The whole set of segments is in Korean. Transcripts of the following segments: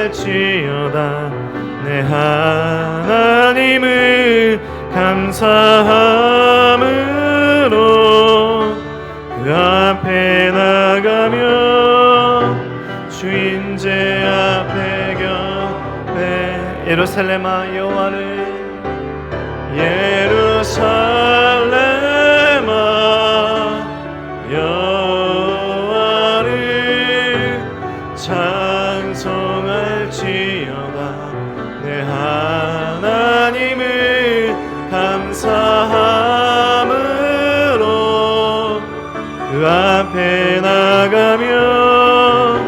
찬송할지어다. 내 하나님을 감사함으로 그 앞에 나가며 주인제 앞에 곁에 예루살렘아 여호와를 예루살렘아 여호와를 찬송할지어다. 내 하나님을 감사함으로 그 앞에 나가며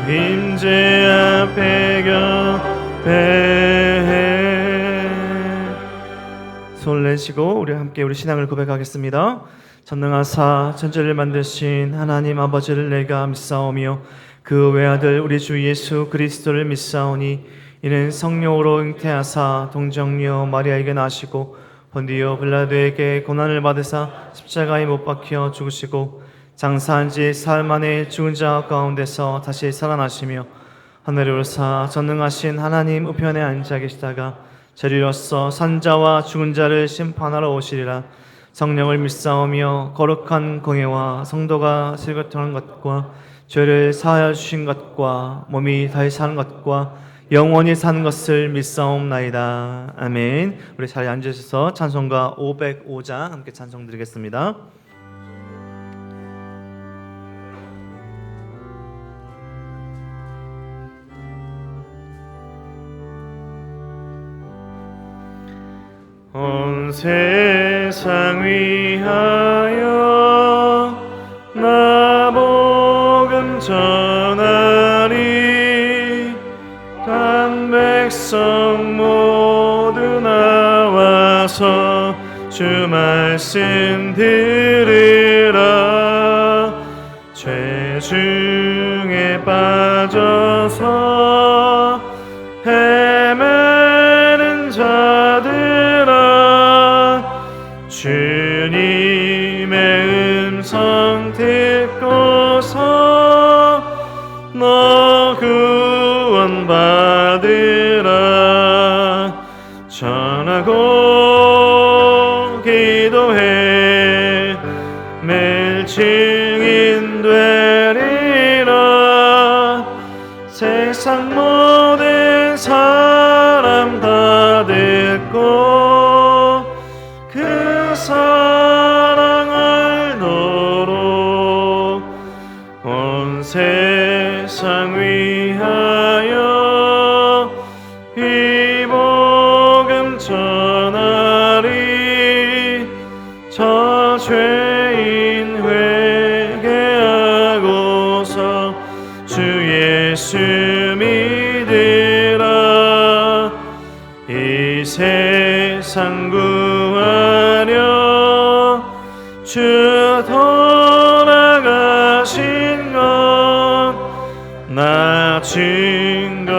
임재 앞에 곁에 손을 내시고 우리 함께 우리 신앙을 고백하겠습니다. 전능하사 천지를 만드신 하나님 아버지를 내가 믿사오며 그 외아들 우리 주 예수 그리스도를 믿사오니 이는 성령으로 잉태하사 동정녀 마리아에게 나시고 본디오 빌라도에게 고난을 받으사 십자가에 못 박혀 죽으시고 장사한 지 사흘 만에 죽은 자 가운데서 다시 살아나시며 하늘에 오르사 전능하신 하나님 우편에 앉아 계시다가 저리로서 산자와 죽은 자를 심판하러 오시리라. 성령을 믿사오며 거룩한 공예와 성도가 실거통한 것과 죄를 사하여 주신 것과 몸이 다시 사는 것과 영원히 사는 것을 믿사옵나이다. 아멘. 우리 자리에 앉으셔서 찬송가 505장 함께 찬송 드리겠습니다. 온 세상 위하여 나 복음 전하리. 간 백성 모두 나와서 주 말씀 들으라. 죄 중에 빠져서 헤매는 자들아, 주님의 음성 듣고서 너 구원받으라. 전하고 기도해 매일 증인 되리라. 세상 모든 사람 다 듣고 그 사랑 알도록 온 세상 위하여 이 복음 전하리. 저 죄인 회개하고서 주 예수 믿으라. 이 세상 구하려 주 돌아가신 것 나 증거하지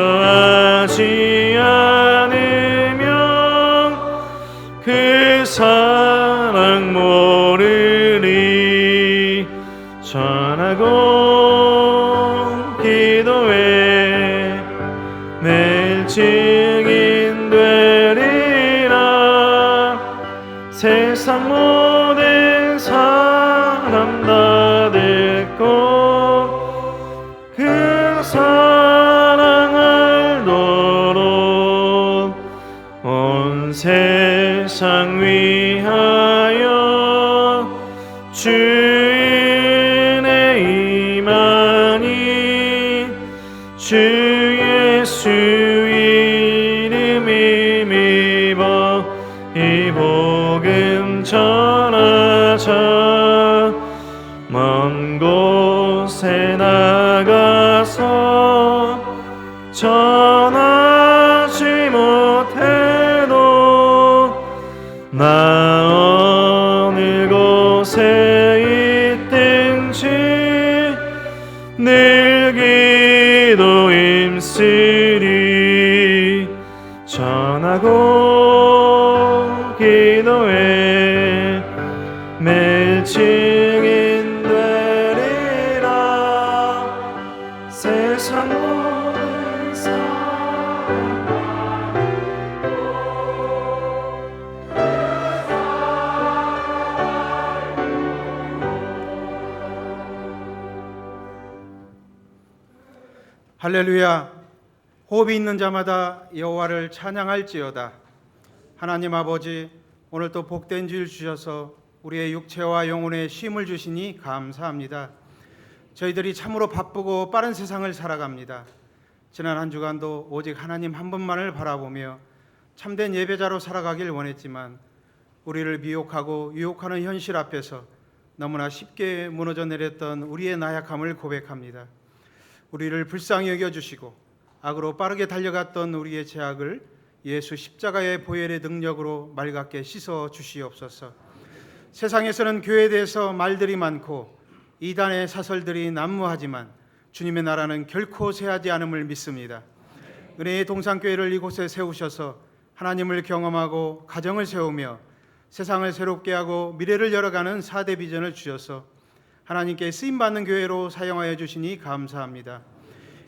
않으면 그 사랑 모르리. 전하고 기도해 매일 증인 되리라. 세상 모든 사람 다 듣고 그 사랑 알도록 온 세상 위하여 주인의 임하니. 주 예수 이름 힘입어 이 복음 전하자. 먼 곳에 나가서 전하지 못해도 나 어느 곳에 있든지 늘 기도 힘쓰리. 전하고 기도해 매일 증인 되리라. 세상 모든 사람 할렐루야. 호흡이 있는 자마다 여호와를 찬양할지어다. 하나님 아버지, 오늘 또 복된 주일 주셔서 우리의 육체와 영혼에 쉼을 주시니 감사합니다. 저희들이 참으로 바쁘고 빠른 세상을 살아갑니다. 지난 한 주간도 오직 하나님 한 분만을 바라보며 참된 예배자로 살아가길 원했지만 우리를 미혹하고 유혹하는 현실 앞에서 너무나 쉽게 무너져 내렸던 우리의 나약함을 고백합니다. 우리를 불쌍히 여겨주시고 악으로 빠르게 달려갔던 우리의 죄악을 예수 십자가의 보혈의 능력으로 맑게 씻어 주시옵소서. 세상에서는 교회에 대해서 말들이 많고 이단의 사설들이 난무하지만 주님의 나라는 결코 쇠하지 않음을 믿습니다. 은혜의 동산교회를 이곳에 세우셔서 하나님을 경험하고 가정을 세우며 세상을 새롭게 하고 미래를 열어가는 4대 비전을 주셔서 하나님께 쓰임받는 교회로 사용하여 주시니 감사합니다.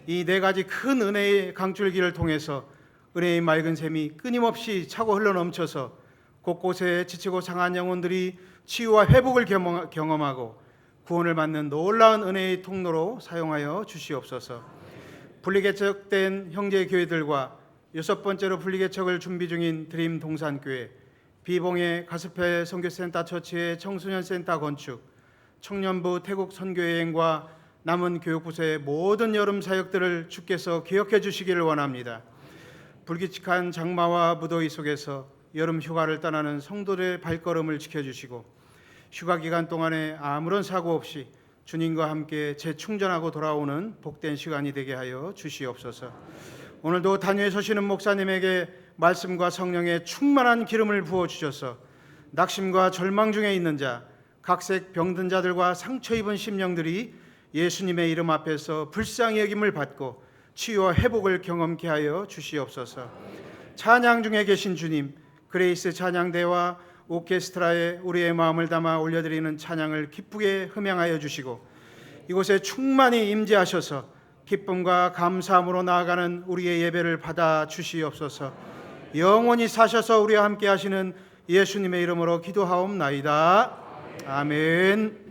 이 4가지 큰 은혜의 강줄기를 통해서 은혜의 맑은 샘이 끊임없이 차고 흘러넘쳐서 곳곳에 지치고 상한 영혼들이 치유와 회복을 경험하고 구원을 받는 놀라운 은혜의 통로로 사용하여 주시옵소서. 분리개척된 형제교회들과 6번째로 분리개척을 준비 중인 드림 동산교회, 비봉의 가스페 선교센터 처치의 청소년센터 건축, 청년부 태국 선교여행과 남은 교육부서의 모든 여름 사역들을 주께서 기억해 주시기를 원합니다. 불규칙한 장마와 무더위 속에서 여름 휴가를 떠나는 성도들의 발걸음을 지켜주시고 휴가 기간 동안에 아무런 사고 없이 주님과 함께 재충전하고 돌아오는 복된 시간이 되게 하여 주시옵소서. 오늘도 단위에 서시는 목사님에게 말씀과 성령의 충만한 기름을 부어주셔서 낙심과 절망 중에 있는 자, 각색 병든 자들과 상처 입은 심령들이 예수님의 이름 앞에서 불쌍히 여김을 받고 치유와 회복을 경험케 하여 주시옵소서. 찬양 중에 계신 주님, 그레이스 찬양대와 오케스트라에 우리의 마음을 담아 올려드리는 찬양을 기쁘게 흠양하여 주시고 이곳에 충만히 임재하셔서 기쁨과 감사함으로 나아가는 우리의 예배를 받아 주시옵소서. 영원히 사셔서 우리와 함께 하시는 예수님의 이름으로 기도하옵나이다. 아멘.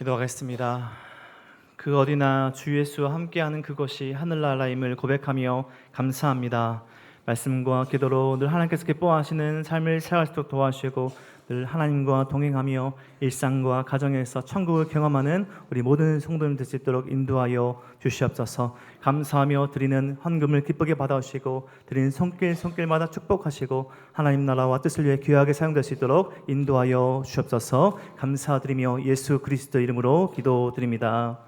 기도하겠습니다. 그 어디나 주 예수와 함께하는 그것이 하늘나라임을 고백하며 감사합니다. 말씀과 기도로 늘 하나님께서 기뻐하시는 삶을 살아갈 수 있도록 도와주시고 늘 하나님과 동행하며 일상과 가정에서 천국을 경험하는 우리 모든 성도님 될 수 있도록 인도하여 주시옵소서. 감사하며 드리는 헌금을 기쁘게 받아주시고 드리는 손길마다 축복하시고 하나님 나라와 뜻을 위해 귀하게 사용될 수 있도록 인도하여 주옵소서. 감사드리며 예수 그리스도 이름으로 기도드립니다.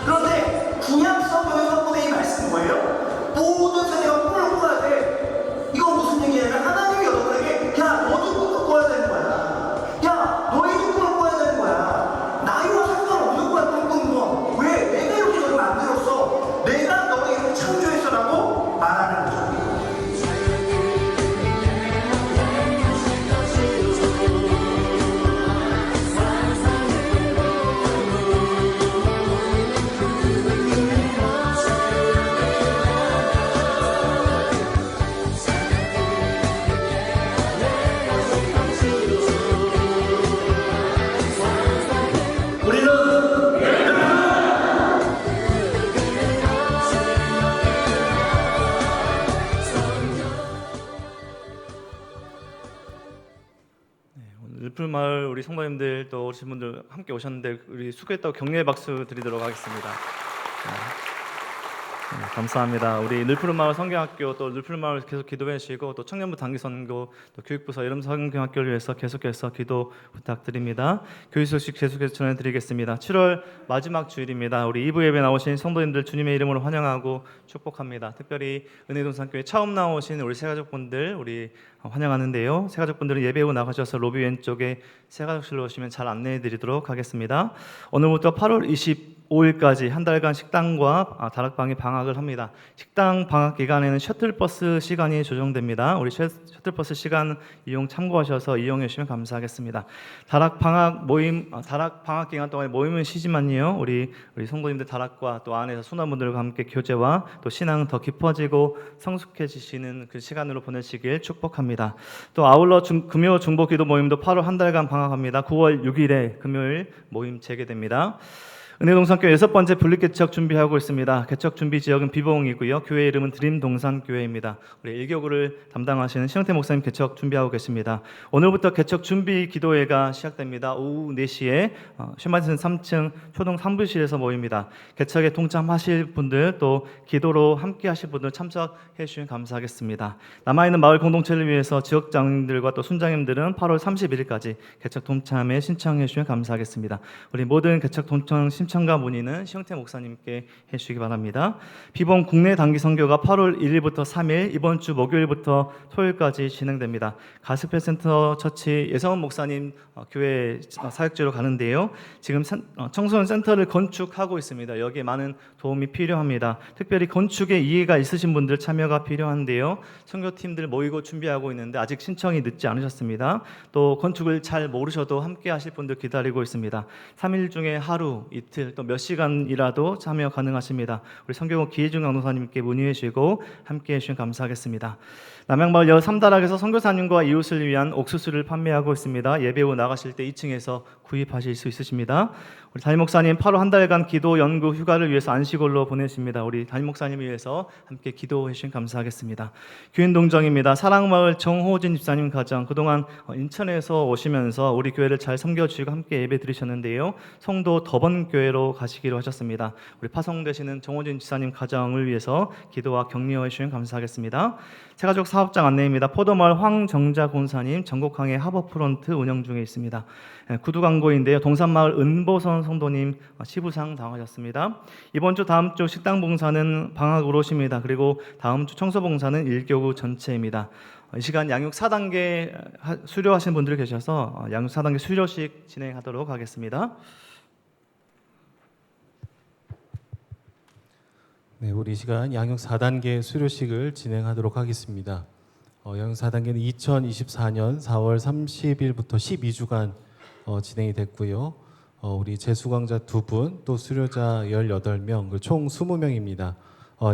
그런데 구약 성경의 성분의 이 말씀은 뭐예요? 모든 세대가 꿈을 꿔야 돼. 이건 무슨 얘기냐면 하나님이 여러분에게 야 너도 꿈을 꿔야 되는 거야. 야 너희도 꿈을 꿔야 되는 거야. 나이와 상관없는 거야 꿈 꾸는 거. 왜? 내가 이렇게 너를 만들었어. 내가 너를 이렇게 창조했어라고 말하는 거죠. 늘풀마을 우리 성도님들 또 오신 분들 함께 오셨는데 우리 수고했다고 격려의 박수 드리도록 하겠습니다. 감사합니다. 우리 늘푸른마을 성경학교 또 늘푸른마을 계속 기도해 주시고 또 청년부 단기선교 또 교육부서 이름 성경학교를 위해서 계속해서 기도 부탁드립니다. 교육 소식 계속해서 전해드리겠습니다. 7월 마지막 주일입니다. 우리 2부 예배 나오신 성도님들 주님의 이름으로 환영하고 축복합니다. 특별히 은혜동산교회 처음 나오신 우리 새가족분들 우리 환영하는데요. 새가족분들은 예배 후 나가셔서 로비 왼쪽에 새가족실로 오시면 잘 안내해드리도록 하겠습니다. 오늘부터 8월 25일까지 한 달간 식당과 다락방이 방학을 합니다. 식당 방학 기간에는 셔틀버스 시간이 조정됩니다. 우리 셔틀버스 시간 이용 참고하셔서 이용해 주시면 감사하겠습니다. 다락 방학 기간 동안에 모임은 쉬지만요. 우리 성도님들 다락과 또 안에서 순환분들과 함께 교제와 또 신앙 더 깊어지고 성숙해지시는 그 시간으로 보내시길 축복합니다. 또 아울러 금요 중보 기도 모임도 8월 한 달간 방학합니다. 9월 6일에 금요일 모임 재개됩니다. 은혜동산교회 6번째 분립개척 준비하고 있습니다. 개척 준비 지역은 비봉이고요. 교회 이름은 드림동산교회입니다. 우리 1교구를 담당하시는 신영태 목사님 개척 준비하고 계십니다. 오늘부터 개척 준비 기도회가 시작됩니다. 오후 4시에 쉐마디슨 3층 초동 3부실에서 모입니다. 개척에 동참하실 분들 또 기도로 함께 하실 분들 참석해 주시면 감사하겠습니다. 남아있는 마을 공동체를 위해서 지역장님들과 또 순장님들은 8월 31일까지 개척 동참에 신청해 주시면 감사하겠습니다. 우리 모든 개척 동참 신청과 문의는 신영태 목사님께 해주시기 바랍니다. 비봉 국내 단기 선교가 8월 1일부터 3일 이번 주 목요일부터 토요일까지 진행됩니다. 가스펠 센터 처치 예성원 목사님 교회 사역지로 가는데요. 지금 청소년 센터를 건축하고 있습니다. 여기에 많은 도움이 필요합니다. 특별히 건축에 이해가 있으신 분들 참여가 필요한데요. 선교팀들 모이고 준비하고 있는데 아직 신청이 늦지 않으셨습니다. 또 건축을 잘 모르셔도 함께 하실 분들 기다리고 있습니다. 3일 중에 하루, 이틀 또 몇 시간이라도 참여 가능하십니다. 우리 성경호 기혜중 강도사님께 문의해 주시고 함께해 주시면 감사하겠습니다. 남양마을 13다락에서 선교사님과 이웃을 위한 옥수수를 판매하고 있습니다. 예배 후 나가실 때 2층에서 구입하실 수 있으십니다. 우리 담임 목사님 8월 한 달간 기도 연구 휴가를 위해서 안식월로 보내십니다. 우리 담임 목사님을 위해서 함께 기도해 주시면 감사하겠습니다. 교인동정입니다. 사랑마을 정호진 집사님 가정 그동안 인천에서 오시면서 우리 교회를 잘 섬겨주시고 함께 예배 드리셨는데요. 송도 더번교회 교회로 가시기로 하셨습니다. 우리 파송되시는 정호진 지사님 가정을 위해서 기도와 격려해 주시면 감사하겠습니다. 새가족 사업장 안내입니다. 포도마을 황정자 권사님 전국항해 하버프론트 운영 중에 있습니다. 구두 광고인데요. 동산마을 은보선 성도님 시부상 당하셨습니다. 이번 주 다음 주 식당 봉사는 방학으로 쉽니다. 그리고 다음 주 청소 봉사는 1교구 전체입니다. 이 시간 양육 4단계 수료하시는 분들이 계셔서 양육 4단계 수료식 진행하도록 하겠습니다. 네, 우리 이 시간 양육 4단계 수료식을 진행하도록 하겠습니다. 양육 4단계는 2024년 4월 30일부터 12주간 진행이 됐고요. 우리 재수강자 2분, 또 수료자 18명, 총 20명입니다.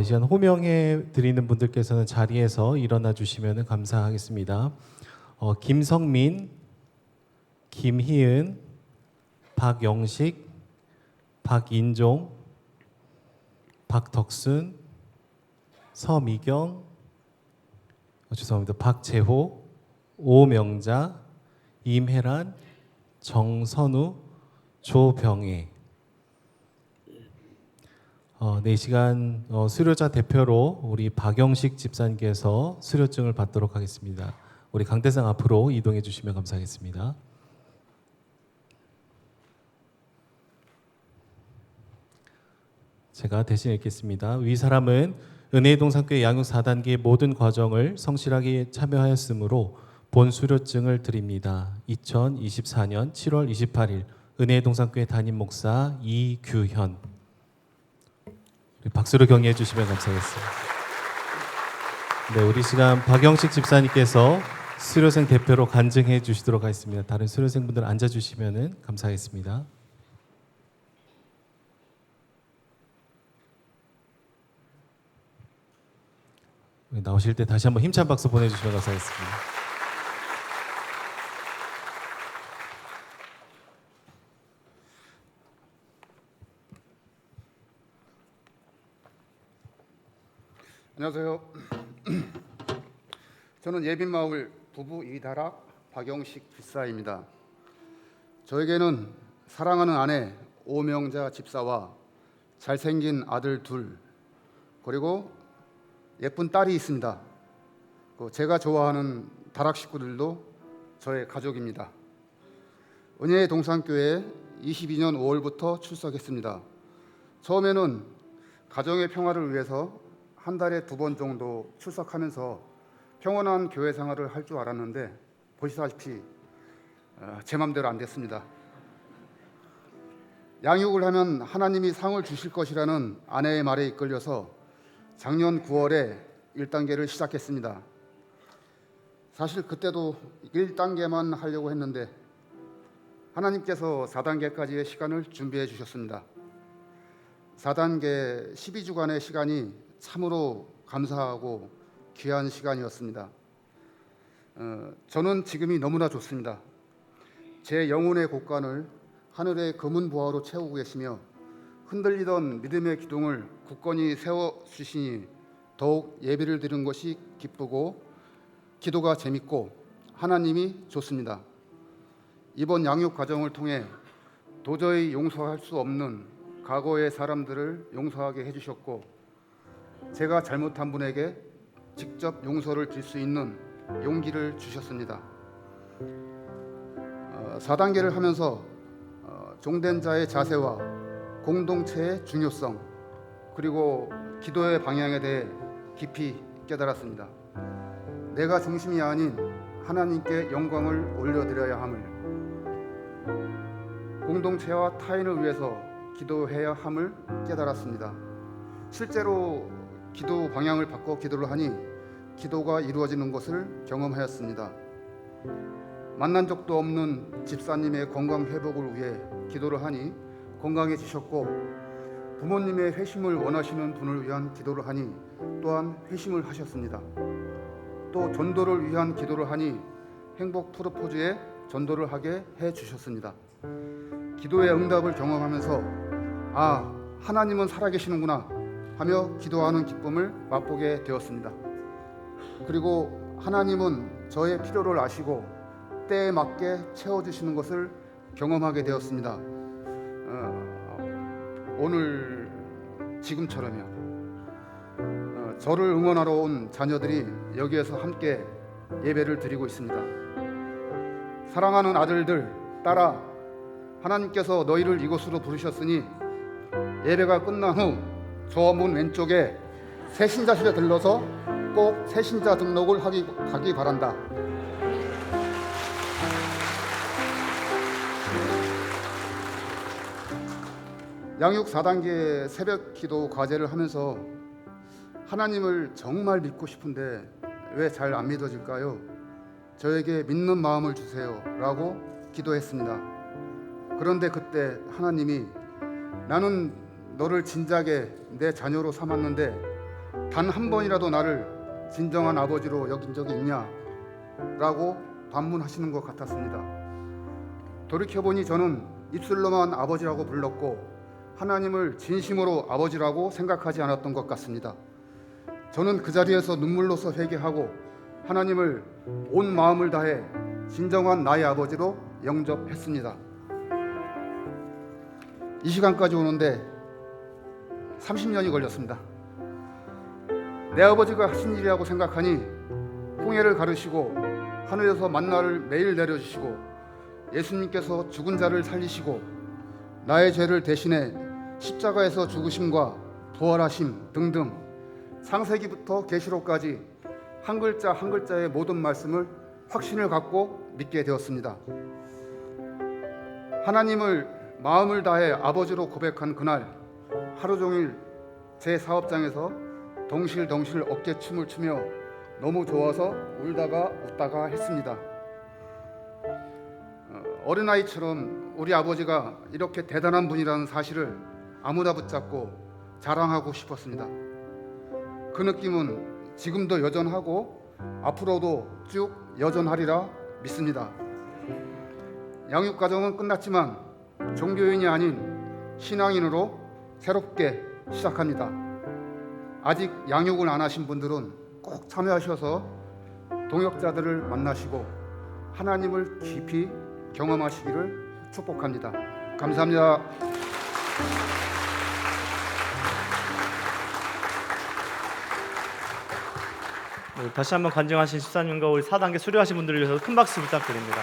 이 시간 호명해 드리는 분들께서는 자리에서 일어나 주시면 감사하겠습니다. 김성민, 김희은, 박영식, 박인종, 박덕순, 서미경, 죄송합니다. 박재호, 오명자, 임혜란, 정선우, 조병혜. 네, 이 시간 수료자 대표로 우리 박영식 집사님께서 수료증을 받도록 하겠습니다. 우리 강대상 앞으로 이동해 주시면 감사하겠습니다. 제가 대신 읽겠습니다. 위 사람은 은혜의 동산교회 양육 4단계 모든 과정을 성실하게 참여하였으므로 본 수료증을 드립니다. 2024년 7월 28일 은혜의 동산교회 담임 목사 이규현. 박수로 격려해 주시면 감사하겠습니다. 네, 우리 시간 박영식 집사님께서 수료생 대표로 간증해 주시도록 하겠습니다. 다른 수료생분들 앉아 주시면 감사하겠습니다. 나오실 때 다시 한번 힘찬 박수 보내주시면 감사하겠습니다. 안녕하세요. 저는 예빈마을 부부 이다락 박영식 집사입니다. 저에게는 사랑하는 아내 오명자 집사와 잘생긴 아들 둘, 그리고 예쁜 딸이 있습니다. 제가 좋아하는 다락 식구들도 저의 가족입니다. 은혜의 동산교회에 22년 5월부터 출석했습니다. 처음에는 가정의 평화를 위해서 한 달에 2번 정도 출석하면서 평온한 교회 생활을 할 줄 알았는데 보시다시피 제 맘대로 안 됐습니다. 양육을 하면 하나님이 상을 주실 것이라는 아내의 말에 이끌려서 작년 9월에 1단계를 시작했습니다. 사실 그때도 1단계만 하려고 했는데 하나님께서 4단계까지의 시간을 준비해 주셨습니다. 4단계 12주간의 시간이 참으로 감사하고 귀한 시간이었습니다. 저는 지금이 너무나 좋습니다. 제 영혼의 곳간을 하늘의 검은 보화로 채우고 계시며 흔들리던 믿음의 기둥을 굳건히 세워주시니 더욱 예배를 드리는 것이 기쁘고 기도가 재밌고 하나님이 좋습니다. 이번 양육 과정을 통해 도저히 용서할 수 없는 과거의 사람들을 용서하게 해주셨고 제가 잘못한 분에게 직접 용서를 빌 수 있는 용기를 주셨습니다. 4단계를 하면서 종된 자의 자세와 공동체의 중요성 그리고 기도의 방향에 대해 깊이 깨달았습니다. 내가 중심이 아닌 하나님께 영광을 올려드려야 함을, 공동체와 타인을 위해서 기도해야 함을 깨달았습니다. 실제로 기도 방향을 바꿔 기도를 하니 기도가 이루어지는 것을 경험하였습니다. 만난 적도 없는 집사님의 건강 회복을 위해 기도를 하니 건강해지셨고, 부모님의 회심을 원하시는 분을 위한 기도를 하니 또한 회심을 하셨습니다. 또 전도를 위한 기도를 하니 행복 프로포즈에 전도를 하게 해주셨습니다. 기도의 응답을 경험하면서 아, 하나님은 살아계시는구나 하며 기도하는 기쁨을 맛보게 되었습니다. 그리고 하나님은 저의 필요를 아시고 때에 맞게 채워주시는 것을 경험하게 되었습니다. 오늘 지금처럼요. 저를 응원하러 온 자녀들이 여기에서 함께 예배를 드리고 있습니다. 사랑하는 아들들, 딸아, 하나님께서 너희를 이곳으로 부르셨으니 예배가 끝난 후 저 문 왼쪽에 새신자실에 들러서 꼭 새신자 등록을 가기 바란다. 양육 4단계 새벽 기도 과제를 하면서 하나님을 정말 믿고 싶은데 왜 잘 안 믿어질까요? 저에게 믿는 마음을 주세요 라고 기도했습니다. 그런데 그때 하나님이 나는 너를 진작에 내 자녀로 삼았는데 단 한 번이라도 나를 진정한 아버지로 여긴 적이 있냐? 라고 반문하시는 것 같았습니다. 돌이켜보니 저는 입술로만 아버지라고 불렀고 하나님을 진심으로 아버지라고 생각하지 않았던 것 같습니다. 저는 그 자리에서 눈물로서 회개하고 하나님을 온 마음을 다해 진정한 나의 아버지로 영접했습니다. 이 시간까지 오는데 30년이 걸렸습니다. 내 아버지가 하신 일이라고 생각하니 홍해를 가르시고 하늘에서 만나를 매일 내려주시고 예수님께서 죽은 자를 살리시고 나의 죄를 대신해 십자가에서 죽으심과 부활하심 등등 창세기부터 계시록까지 한 글자 한 글자의 모든 말씀을 확신을 갖고 믿게 되었습니다. 하나님을 마음을 다해 아버지로 고백한 그날 하루 종일 제 사업장에서 덩실덩실 어깨춤을 추며 너무 좋아서 울다가 웃다가 했습니다. 어린아이처럼 우리 아버지가 이렇게 대단한 분이라는 사실을 아무나 붙잡고 자랑하고 싶었습니다. 그 느낌은 지금도 여전하고 앞으로도 쭉 여전하리라 믿습니다. 양육과정은 끝났지만 종교인이 아닌 신앙인으로 새롭게 시작합니다. 아직 양육을 안 하신 분들은 꼭 참여하셔서 동역자들을 만나시고 하나님을 깊이 경험하시기를 축복합니다. 감사합니다. 다시 한번 간증하신 14년과 우리 4단계 수료하신 분들을 위해서 큰 박수 부탁드립니다.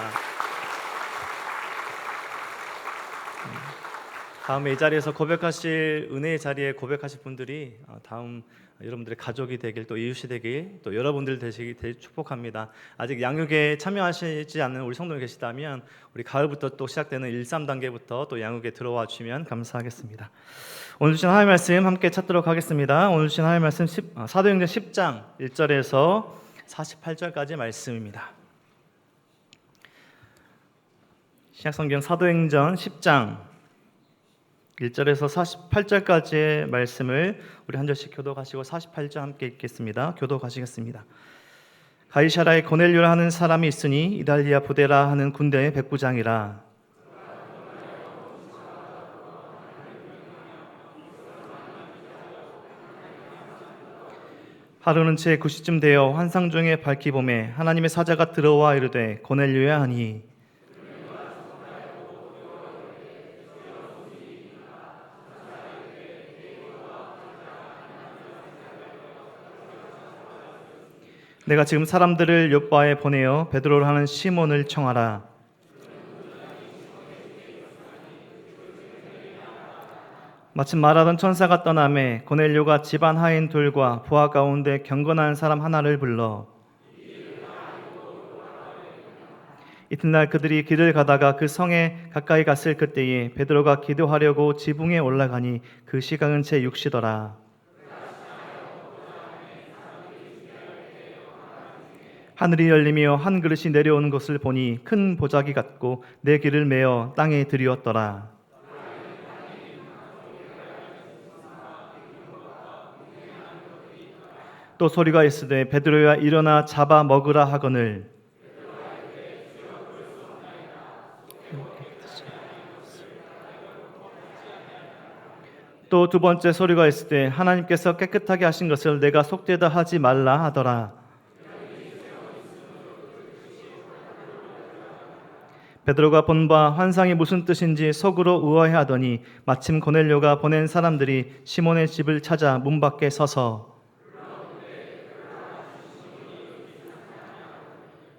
다음에 이 자리에서 고백하실 은혜의 자리에 고백하실 분들이 다음 여러분들의 가족이 되길 또 이웃이 되길 또 여러분들 되시길 축복합니다. 아직 양육에 참여하시지 않는 우리 성도님 계시다면 우리 가을부터 또 시작되는 1, 3단계부터 또 양육에 들어와 주시면 감사하겠습니다. 오늘 주신 하나님의 말씀 함께 찾도록 하겠습니다. 오늘 주신 하나님의 말씀 사도행전 10장 1절에서 48절까지 말씀입니다. 신약성경 사도행전 10장 1절에서 48절까지의 말씀을 우리 한 절씩 교독하시고 48절 함께 읽겠습니다. 교독하시겠습니다. 가이사라에 고넬료라 하는 사람이 있으니 이달리아 부데라 하는 군대의 백부장이라. 하루는 제 9시쯤 되어 환상 중에 밝히 보매 하나님의 사자가 들어와 이르되 고넬료야 하니 내가 지금 사람들을 요바에 보내어 베드로를 하는 시몬을 청하라. 마침 말하던 천사가 떠나매 고넬료가 집안 하인 둘과 부하 가운데 경건한 사람 하나를 불러 이튿날 그들이 길을 가다가 그 성에 가까이 갔을 그때에 베드로가 기도하려고 지붕에 올라가니 그 시각은 제 6시더라. 하늘이 열리며 한 그릇이 내려오는 것을 보니 큰 보자기 같고 내 길을 메어 땅에 들이었더라. 또 소리가 있으되 베드로야 일어나 잡아 먹으라 하거늘 또 두 번째 소리가 있을 때 하나님께서 깨끗하게 하신 것을 내가 속되다 하지 말라 하더라. 베드로가 본 바 환상이 무슨 뜻인지 속으로 의아해하더니 마침 고넬료가 보낸 사람들이 시몬의 집을 찾아 문 밖에 서서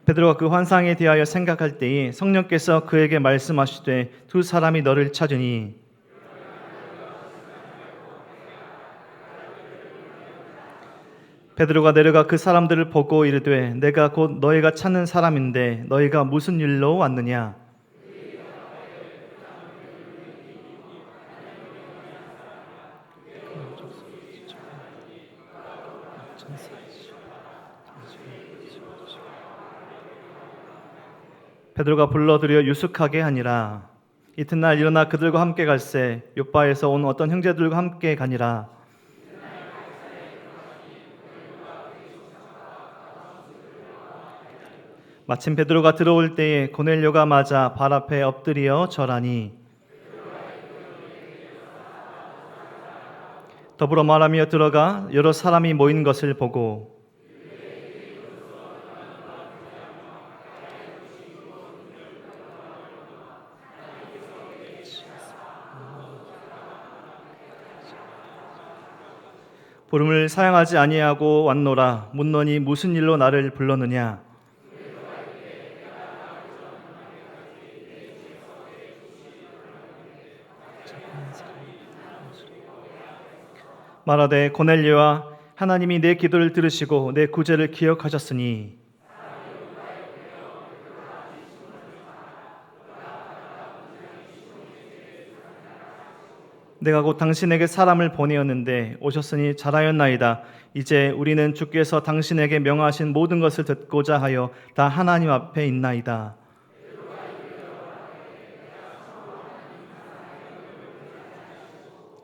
베드로가 그 환상에 대하여 생각할 때에 성령께서 그에게 말씀하시되 두 사람이 너를 찾으니 베드로가 내려가 그 사람들을 보고 이르되 내가 곧 너희가 찾는 사람인데 너희가 무슨 일로 왔느냐. 베드로가 불러들여 유숙하게 하니라. 이튿날 일어나 그들과 함께 갈새 욥바에서 온 어떤 형제들과 함께 가니라. 마침 베드로가 들어올 때에 고넬료가 맞아 발 앞에 엎드려 절하니 더불어 말하며 들어가 여러 사람이 모인 것을 보고 부름을 사양하지 아니하고 왔노라. 묻노니 무슨 일로 나를 불렀느냐. 말하되 고넬료와 하나님이 내 기도를 들으시고 내 구제를 기억하셨으니 내가 곧 당신에게 사람을 보내었는데 오셨으니 잘하였나이다. 이제 우리는 주께서 당신에게 명하신 모든 것을 듣고자 하여 다 하나님 앞에 있나이다.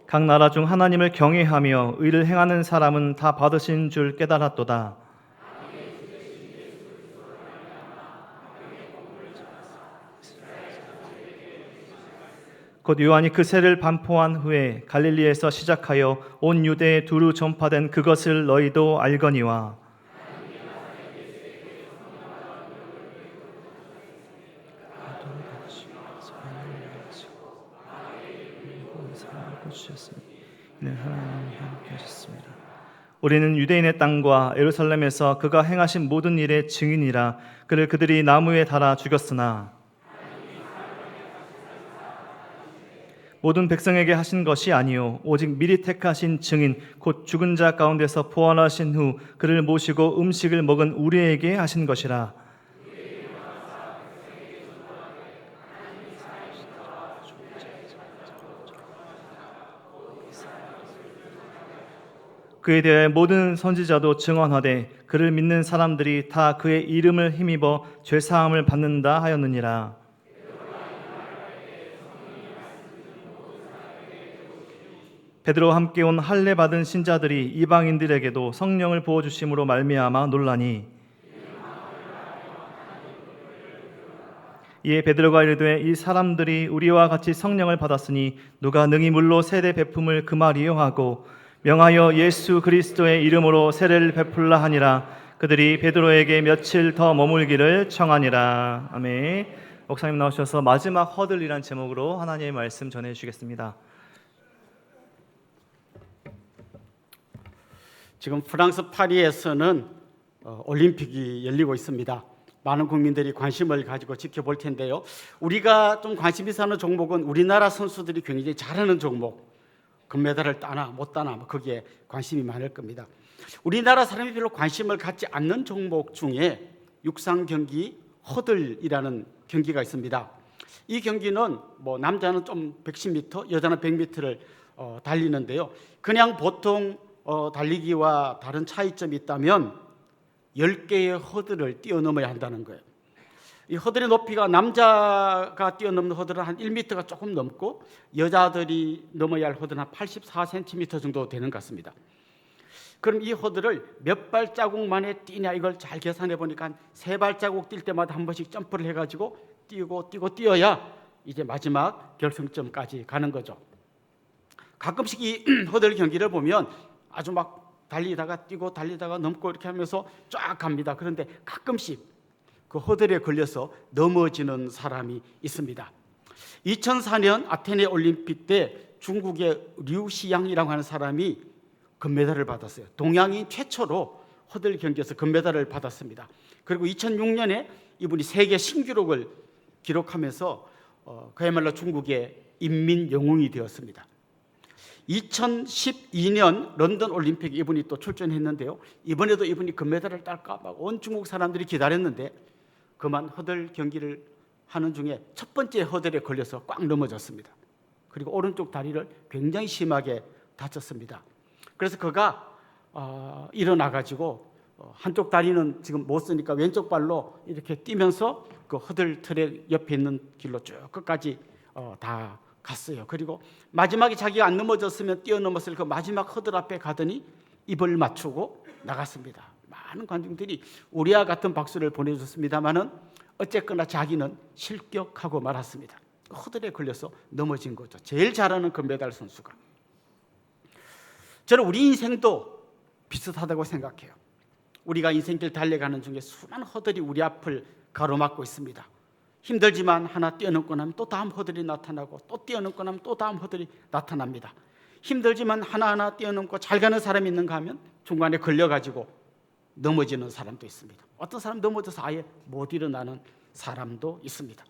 각 나라 중 하나님을 경외하며 의를 행하는 사람은 다 받으신 줄 깨달았도다. 곧 요한이 그 세를 반포한 후에 갈릴리에서 시작하여 온 유대에 두루 전파된 그것을 너희도 알거니와 우리는 유대인의 땅과 예루살렘에서 그가 행하신 모든 일의 증인이라. 그를 그들이 나무에 달아 죽였으나 모든 백성에게 하신 것이 아니요 오직 미리 택하신 증인 곧 죽은 자 가운데서 부활하신 후 그를 모시고 음식을 먹은 우리에게 하신 것이라. 그에 대해 모든 선지자도 증언하되 그를 믿는 사람들이 다 그의 이름을 힘입어 죄사함을 받는다 하였느니라. 베드로와 함께 온 할례 받은 신자들이 이방인들에게도 성령을 부어 주심으로 말미암아 놀라니 이에 베드로가 이르되 이 사람들이 우리와 같이 성령을 받았으니 누가 능히 물로 세례 베품을 금하리요 하고 명하여 예수 그리스도의 이름으로 세례를 베풀라 하니라. 그들이 베드로에게 며칠 더 머물기를 청하니라. 아멘. 목사님 나오셔서 마지막 허들이란 제목으로 하나님의 말씀 전해 주시겠습니다. 지금 프랑스 파리에서는 올림픽이 열리고 있습니다. 많은 국민들이 관심을 가지고 지켜볼 텐데요. 우리가 좀 관심 있어 하는 종목은 우리나라 선수들이 굉장히 잘하는 종목, 금메달을 따나 못 따나 거기에 관심이 많을 겁니다. 우리나라 사람이 별로 관심을 갖지 않는 종목 중에 육상 경기 허들이라는 경기가 있습니다. 이 경기는 남자는 좀 110m, 여자는 100m를 달리는데요. 그냥 보통 달리기와 다른 차이점이 있다면 10개의 허들을 뛰어넘어야 한다는 거예요. 이 허들의 높이가 남자가 뛰어넘는 허들은 한 1m가 조금 넘고 여자들이 넘어야 할 허들은 한 84cm 정도 되는 것 같습니다. 그럼 이 허들을 몇 발자국 만에 뛰냐 이걸 잘 계산해 보니까 한 3발자국 뛸 때마다 한 번씩 점프를 해가지고 뛰어야 이제 마지막 결승점까지 가는 거죠. 가끔씩 이 허들 경기를 보면 아주 막 달리다가 뛰고 달리다가 넘고 이렇게 하면서 쫙 갑니다. 그런데 가끔씩 그 허들에 걸려서 넘어지는 사람이 있습니다. 2004년 아테네 올림픽 때 중국의 류시양이라고 하는 사람이 금메달을 받았어요. 동양인 최초로 허들 경기에서 금메달을 받았습니다. 그리고 2006년에 이분이 세계 신기록을 기록하면서 그야말로 중국의 인민 영웅이 되었습니다. 2012년 런던 올림픽 이분이 또 출전했는데요. 이번에도 이분이 금메달을 딸까 막 온 중국 사람들이 기다렸는데 그만 허들 경기를 하는 중에 첫 번째 허들에 걸려서 꽉 넘어졌습니다. 그리고 오른쪽 다리를 굉장히 심하게 다쳤습니다. 그래서 그가 일어나가지고 한쪽 다리는 지금 못 쓰니까 왼쪽 발로 이렇게 뛰면서 그 허들 트랙 옆에 있는 길로 쭉 끝까지 다 갔어요. 그리고 마지막에 자기가 안 넘어졌으면 뛰어넘었을 그 마지막 허들 앞에 가더니 입을 맞추고 나갔습니다. 많은 관중들이 우리와 같은 박수를 보내줬습니다마는 어쨌거나 자기는 실격하고 말았습니다. 허들에 걸려서 넘어진 거죠. 제일 잘하는 금메달 선수가. 저는 우리 인생도 비슷하다고 생각해요. 우리가 인생길 달려가는 중에 수많은 허들이 우리 앞을 가로막고 있습니다. 힘들지만 하나 뛰어넘고 나면 또 다음 허들이 나타나고 또 뛰어넘고 나면 또 다음 허들이 나타납니다. 힘들지만 하나하나 뛰어넘고 잘 가는 사람이 있는가 하면 중간에 걸려가지고 넘어지는 사람도 있습니다. 어떤 사람 넘어져서 아예 못 일어나는 사람도 있습니다.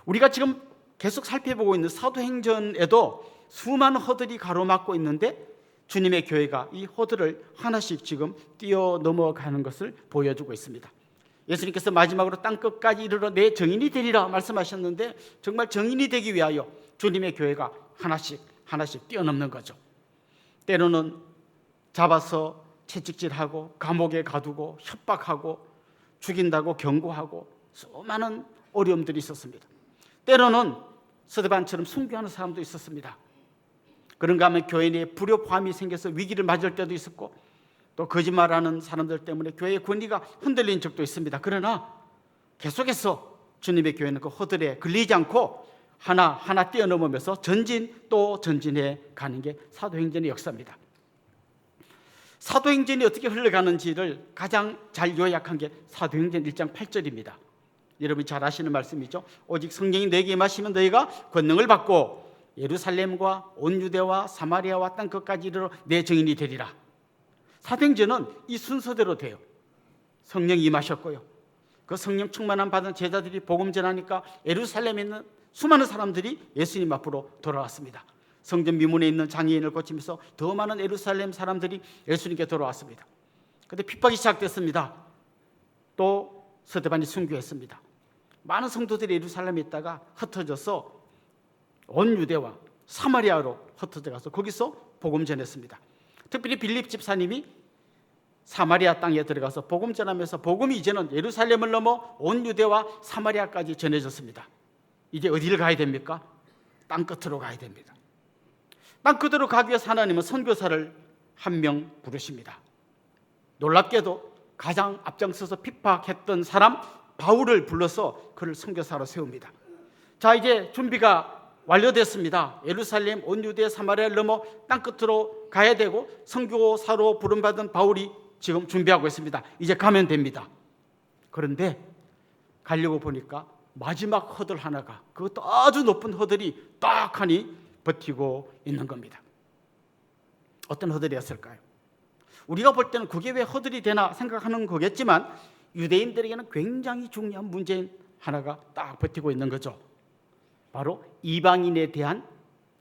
우리가 지금 계속 살펴보고 있는 사도행전에도 수많은 허들이 가로막고 있는데 주님의 교회가 이 허들을 하나씩 지금 뛰어넘어가는 것을 보여주고 있습니다. 예수님께서 마지막으로 땅끝까지 이르러 내 정인이 되리라 말씀하셨는데 정말 정인이 되기 위하여 주님의 교회가 하나씩 뛰어넘는 거죠. 때로는 잡아서 채찍질하고 감옥에 가두고 협박하고 죽인다고 경고하고 수많은 어려움들이 있었습니다. 때로는 스데반처럼 순교하는 사람도 있었습니다. 그런가 하면 교회 내에 불협화음이 생겨서 위기를 맞을 때도 있었고 또 거짓말하는 사람들 때문에 교회의 권위가 흔들린 적도 있습니다. 그러나 계속해서 주님의 교회는 그 허들에 걸리지 않고 하나 뛰어넘으면서 전진 또 전진해 가는 게 사도행전의 역사입니다. 사도행전이 어떻게 흘러가는지를 가장 잘 요약한 게 사도행전 1장 8절입니다. 여러분이 잘 아시는 말씀이죠. 오직 성령이 너에게 임하시면 너희가 권능을 받고 예루살렘과 온 유대와 사마리아와 땅끝까지 이르러 내 증인이 되리라. 사도행전은 이 순서대로 돼요. 성령이 임하셨고요. 그 성령 충만함 받은 제자들이 복음 전하니까 예루살렘에 있는 수많은 사람들이 예수님 앞으로 돌아왔습니다. 성전 미문에 있는 장애인을 고치면서 더 많은 예루살렘 사람들이 예수님께 돌아왔습니다. 그런데 핍박이 시작됐습니다. 또 스데반이 순교했습니다. 많은 성도들이 예루살렘에 있다가 흩어져서 온 유대와 사마리아로 흩어져 가서 거기서 복음 전했습니다. 특별히 빌립 집사님이 사마리아 땅에 들어가서 복음 전하면서 복음이 이제는 예루살렘을 넘어 온 유대와 사마리아까지 전해졌습니다. 이제 어디를 가야 됩니까? 땅 끝으로 가야 됩니다. 땅 끝으로 가기 위해서 하나님은 선교사를 한 명 부르십니다. 놀랍게도 가장 앞장서서 핍박했던 사람 바울을 불러서 그를 선교사로 세웁니다. 자, 이제 준비가 완료됐습니다. 예루살렘, 온 유대, 사마리아를 넘어 땅 끝으로 가야 되고 선교사로 부름받은 바울이 지금 준비하고 있습니다. 이제 가면 됩니다. 그런데 가려고 보니까 마지막 허들 하나가, 그것도 아주 높은 허들이 딱 하니 버티고 있는 겁니다. 어떤 허들이었을까요? 우리가 볼 때는 그게 왜 허들이 되나 생각하는 거겠지만 유대인들에게는 굉장히 중요한 문제인 하나가 딱 버티고 있는 거죠. 바로 이방인에 대한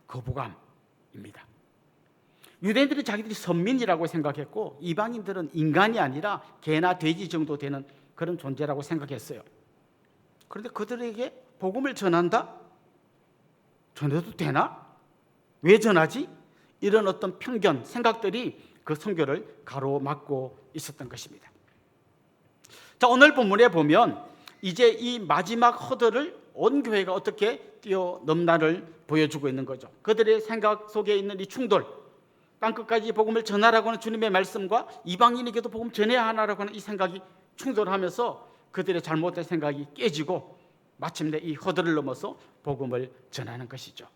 거부감입니다. 유대인들은 자기들이 선민이라고 생각했고 이방인들은 인간이 아니라 개나 돼지 정도 되는 그런 존재라고 생각했어요. 그런데 그들에게 복음을 전한다? 전해도 되나? 왜 전하지? 이런 어떤 편견, 생각들이 그 선교를 가로막고 있었던 것입니다. 자, 오늘 본문에 보면 이제 이 마지막 허들을 온 교회가 어떻게 뛰어넘나를 보여주고 있는 거죠. 그들의 생각 속에 있는 이 충돌, 땅끝까지 복음을 전하라고 하는 주님의 말씀과 이방인에게도 복음 전해야 하나라고 하는 이 생각이 충돌하면서 그들의 잘못된 생각이 깨지고 마침내 이 허들을 넘어서 복음을 전하는 것이죠.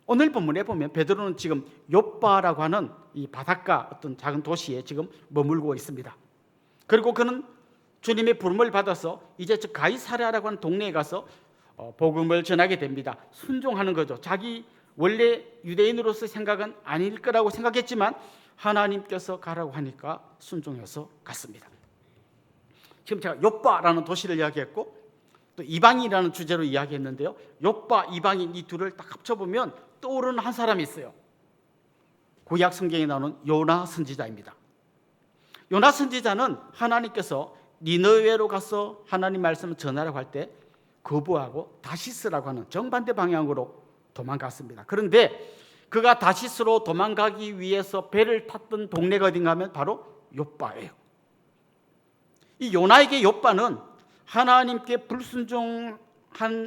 오늘 본문에 보면 베드로는 지금 욥바라고 하는 이 바닷가 어떤 작은 도시에 지금 머물고 있습니다. 그리고 그는 주님의 부름을 받아서 이제 저 가이사랴라고 하는 동네에 가서 복음을 전하게 됩니다. 순종하는 거죠. 자기 원래 유대인으로서 생각은 아닐 거라고 생각했지만 하나님께서 가라고 하니까 순종해서 갔습니다. 지금 제가 욥바라는 도시를 이야기했고 또 이방인이라는 주제로 이야기했는데요. 욥바, 이방인 이 둘을 딱 합쳐보면 떠오르는 한 사람이 있어요. 구약 성경에 나오는 요나 선지자입니다. 요나 선지자는 하나님께서 니느웨로 가서 하나님 말씀을 전하라고 할 때 거부하고 다시스라고 하는 정반대 방향으로 도망갔습니다. 그런데 그가 다시스로 도망가기 위해서 배를 탔던 동네가 어딘가 하면 바로 욥바예요. 이 요나에게 욥바는 하나님께 불순종한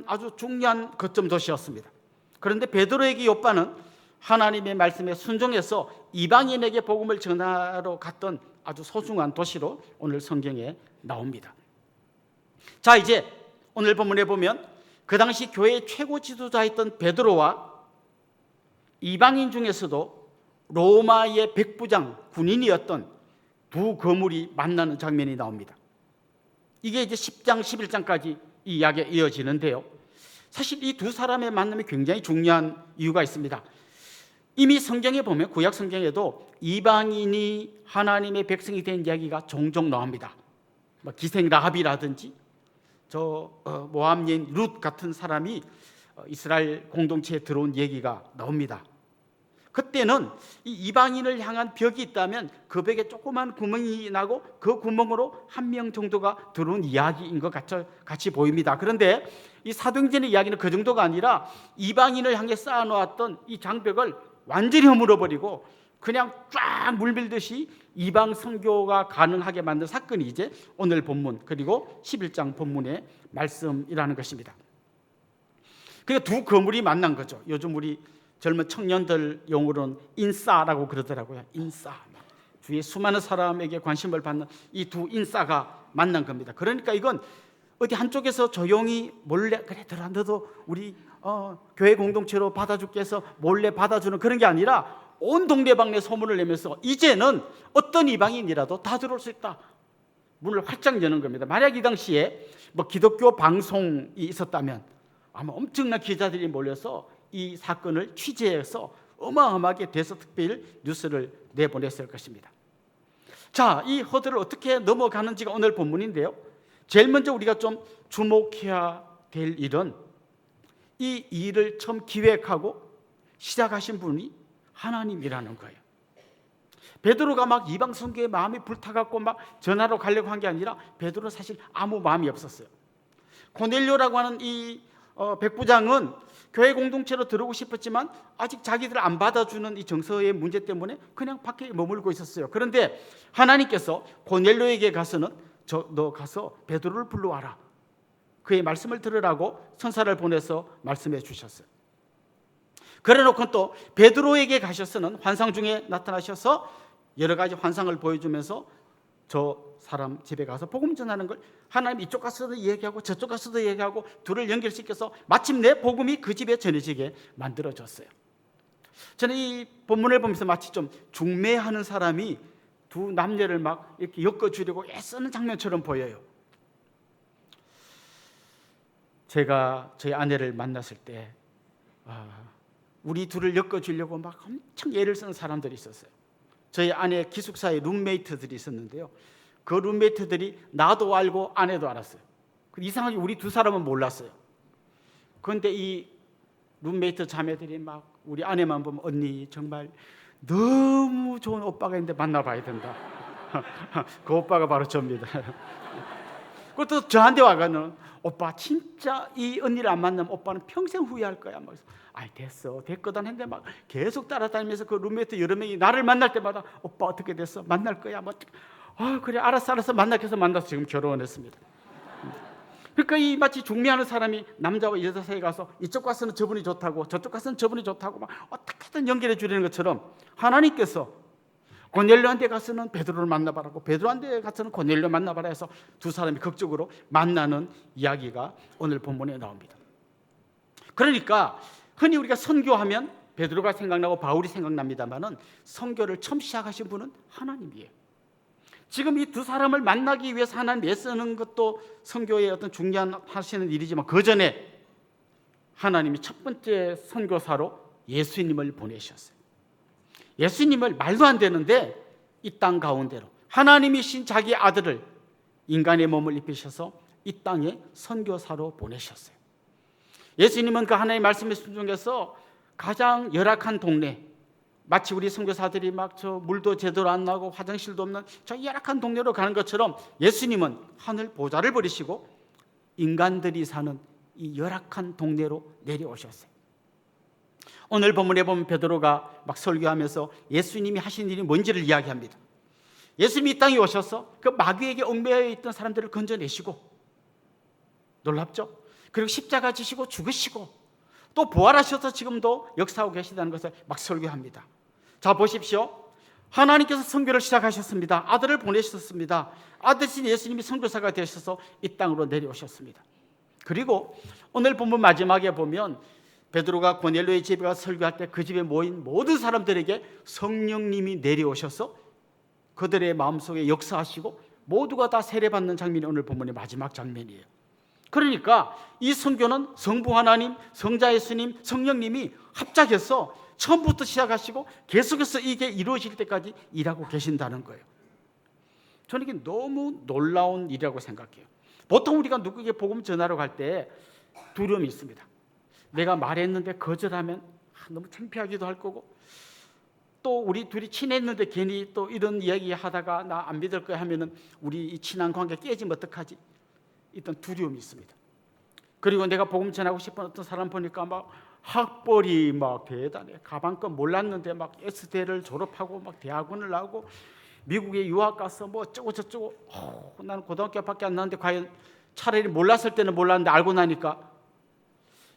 아주 중요한 거점 도시였습니다. 그런데 베드로에게 욥바는 하나님의 말씀에 순종해서 이방인에게 복음을 전하러 갔던 아주 소중한 도시로 오늘 성경에 나옵니다. 자, 이제 오늘 본문에 보면 그 당시 교회의 최고 지도자였던 베드로와 이방인 중에서도 로마의 백부장 군인이었던 두 거물이 만나는 장면이 나옵니다. 이게 이제 10장 11장까지 이 이야기가 이어지는데요. 사실 이 두 사람의 만남이 굉장히 중요한 이유가 있습니다. 이미 성경에 보면 구약 성경에도 이방인이 하나님의 백성이 된 이야기가 종종 나옵니다. 기생 라합이라든지 모함인 룻 같은 사람이 이스라엘 공동체에 들어온 얘기가 나옵니다. 그때는 이 이방인을 향한 벽이 있다면 그 벽에 조그만 구멍이 나고 그 구멍으로 한 명 정도가 들어온 이야기인 것 같이 보입니다. 그런데 이 사도행전의 이야기는 그 정도가 아니라 이방인을 향해 쌓아놓았던 이 장벽을 완전히 허물어버리고 그냥 쫙 물밀듯이 이방 선교가 가능하게 만든 사건이 이제 오늘 본문 그리고 11장 본문의 말씀이라는 것입니다. 그러니까 두 거물이 만난 거죠. 요즘 우리 젊은 청년들 용어로는 인싸라고 그러더라고요. 인싸. 주위에 수많은 사람에게 관심을 받는 이 두 인싸가 만난 겁니다. 그러니까 이건 어디 한쪽에서 조용히 몰래 그래 들어 너도 우리 교회 공동체로 받아줄게 해서 몰래 받아주는 그런 게 아니라 온 동네방네 소문을 내면서 이제는 어떤 이방인이라도 다 들어올 수 있다. 문을 활짝 여는 겁니다. 만약 이 당시에 기독교 방송이 있었다면 아마 엄청난 기자들이 몰려서 이 사건을 취재해서 어마어마하게 대서특필 뉴스를 내보냈을 것입니다. 자, 이 허들을 어떻게 넘어가는지가 오늘 본문인데요. 제일 먼저 우리가 좀 주목해야 될 일은 이 일을 처음 기획하고 시작하신 분이 하나님이라는 거예요. 베드로가 막 이방 선교에 마음이 불타갖고 막 전하러 가려고 한 게 아니라 베드로는 사실 아무 마음이 없었어요. 고넬료라고 하는 이 백부장은 교회 공동체로 들어오고 싶었지만 아직 자기들 안 받아주는 이 정서의 문제 때문에 그냥 밖에 머물고 있었어요. 그런데 하나님께서 고넬료에게 가서는 너 가서 베드로를 불러와라. 그의 말씀을 들으라고 천사를 보내서 말씀해 주셨어요. 그래놓고 또 베드로에게 가셔서는 환상 중에 나타나셔서 여러 가지 환상을 보여주면서 저 사람 집에 가서 복음 전하는 걸 하나님 이쪽 가서도 얘기하고 저쪽 가서도 얘기하고 둘을 연결시켜서 마침내 복음이 그 집에 전해지게 만들어졌어요. 저는 이 본문을 보면서 마치 좀 중매하는 사람이 두 남녀를 막 이렇게 엮어주려고 애쓰는 장면처럼 보여요. 제가 저희 아내를 만났을 때 우리 둘을 엮어주려고 막 엄청 애를 쓰는 사람들이 있었어요. 저희 아내 기숙사에 룸메이트들이 있었는데요. 그 룸메이트들이 나도 알고 아내도 알았어요. 이상하게 우리 두 사람은 몰랐어요. 그런데 이 룸메이트 자매들이 막 우리 아내만 보면 언니 정말 너무 좋은 오빠가 있는데 만나봐야 된다. 그 오빠가 바로 저입니다. 그것도 저한테 와가는 오빠 진짜 이 언니를 안 만나면 오빠는 평생 후회할 거야. 막 아이 됐거든 했는데 막 계속 따라다니면서 그 룸메이트 여러 명이 나를 만날 때마다 오빠 어떻게 됐어? 만날 거야? 뭐 그래 알았어 만나게 해서 만나서 지금 결혼했습니다. 그러니까 이 마치 중매하는 사람이 남자와 여자 사이에 가서 이쪽 가서는 저분이 좋다고 저쪽 가서는 저분이 좋다고 막 어떻게든 연결해 주려는 것처럼 하나님께서 고넬료한테 가서는 베드로를 만나봐라고 베드로한테 가서는 고넬료 만나봐라 해서 두 사람이 극적으로 만나는 이야기가 오늘 본문에 나옵니다. 그러니까 흔히 우리가 선교하면 베드로가 생각나고 바울이 생각납니다만은 선교를 처음 시작하신 분은 하나님이에요. 지금 이 두 사람을 만나기 위해서 하나님 애쓰는 것도 선교의 어떤 중요한 하시는 일이지만 그 전에 하나님이 첫 번째 선교사로 예수님을 보내셨어요. 예수님을 말도 안 되는데 이 땅 가운데로 하나님이신 자기 아들을 인간의 몸을 입히셔서 이 땅에 선교사로 보내셨어요. 예수님은 그 하나님의 말씀에 순종해서 가장 열악한 동네, 마치 우리 선교사들이 막 저 물도 제대로 안 나고 화장실도 없는 저 열악한 동네로 가는 것처럼 예수님은 하늘 보좌를 버리시고 인간들이 사는 이 열악한 동네로 내려오셨어요. 오늘 본문에 보면 베드로가 막 설교하면서 예수님이 하신 일이 뭔지를 이야기합니다. 예수님이 이 땅에 오셔서 그 마귀에게 얽매여 있던 사람들을 건져내시고, 놀랍죠? 그리고 십자가 지시고 죽으시고 또 부활하셔서 지금도 역사하고 계시다는 것을 막 설교합니다. 자, 보십시오. 하나님께서 선교를 시작하셨습니다. 아들을 보내셨습니다. 아들신 예수님이 선교사가 되셔서 이 땅으로 내려오셨습니다. 그리고 오늘 본문 마지막에 보면 베드로가 고넬료의 집에 가서 설교할 때 그 집에 모인 모든 사람들에게 성령님이 내려오셔서 그들의 마음속에 역사하시고 모두가 다 세례받는 장면이 오늘 본문의 마지막 장면이에요. 그러니까 이 선교는 성부 하나님, 성자 예수님, 성령님이 합작해서 처음부터 시작하시고 계속해서 이게 이루어질 때까지 일하고 계신다는 거예요. 저는 이게 너무 놀라운 일이라고 생각해요. 보통 우리가 누구에게 복음 전하러 갈 때 두려움이 있습니다. 내가 말했는데 거절하면 너무 창피하기도 할 거고, 또 우리 둘이 친했는데 괜히 또 이런 이야기 하다가 나 안 믿을 거야 하면은 우리 이 친한 관계 깨지면 어떡하지? 이런 두려움이 있습니다. 그리고 내가 복음 전하고 싶은 어떤 사람 보니까 막 학벌이 막 대단해. 가방끈 몰랐는데 막 S대를 졸업하고 막 대학원을 나오고 미국에 유학 가서 뭐 어쩌고 저쩌고. 나는 고등학교밖에 안 나왔는데 과연 차라리 몰랐을 때는 몰랐는데 알고 나니까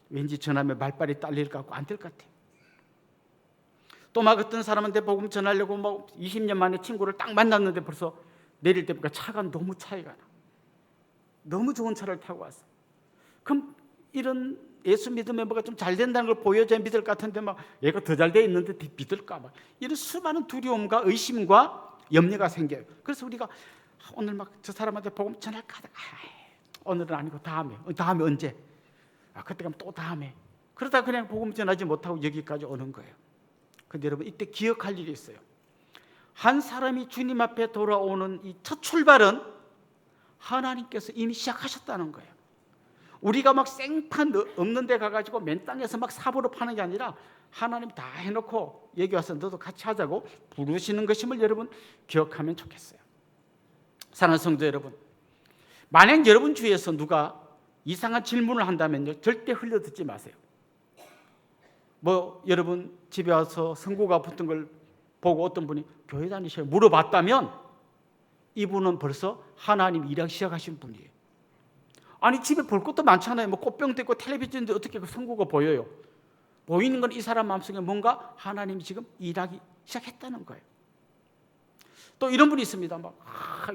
왠지 전하면 말빨이 딸릴 것 같고 안 될 것 같아. 또 막 어떤 사람한테 복음 전하려고 뭐 20년 만에 친구를 딱 만났는데 벌써 내릴 때 보니까 차가 너무 차이가 나. 너무 좋은 차를 타고 왔어. 그럼 이런 예수 믿음에 뭐가 좀 잘 된다는 걸 보여줘야 믿을 것 같은데 막 얘가 더 잘 돼 있는데 믿을까 막 이런 수많은 두려움과 의심과 염려가 생겨요. 그래서 우리가 오늘 막 저 사람한테 복음 전할까 하다가 오늘은 아니고 다음에 언제? 그때 가면 또 다음에. 그러다 그냥 복음 전하지 못하고 여기까지 오는 거예요. 근데 여러분 이때 기억할 일이 있어요. 한 사람이 주님 앞에 돌아오는 이 첫 출발은 하나님께서 이미 시작하셨다는 거예요. 우리가 막 생판 없는 데 가가지고 맨 땅에서 막 삽으로 파는 게 아니라 하나님 다 해놓고 여기 와서 너도 같이 하자고 부르시는 것임을 여러분 기억하면 좋겠어요. 사랑하는 성도 여러분, 만약 여러분 주위에서 누가 이상한 질문을 한다면요, 절대 흘려듣지 마세요. 뭐 여러분 집에 와서 선고가 붙은 걸 보고 어떤 분이 교회 다니셔요 물어봤다면 이분은 벌써 하나님 일하기 시작하신 분이에요. 아니 집에 볼 것도 많잖아요. 뭐 꽃병도 있고 텔레비전인데 어떻게 그 선고가 보여요? 보이는 건 이 사람 마음속에 뭔가 하나님이 지금 일하기 시작했다는 거예요. 또 이런 분이 있습니다. 막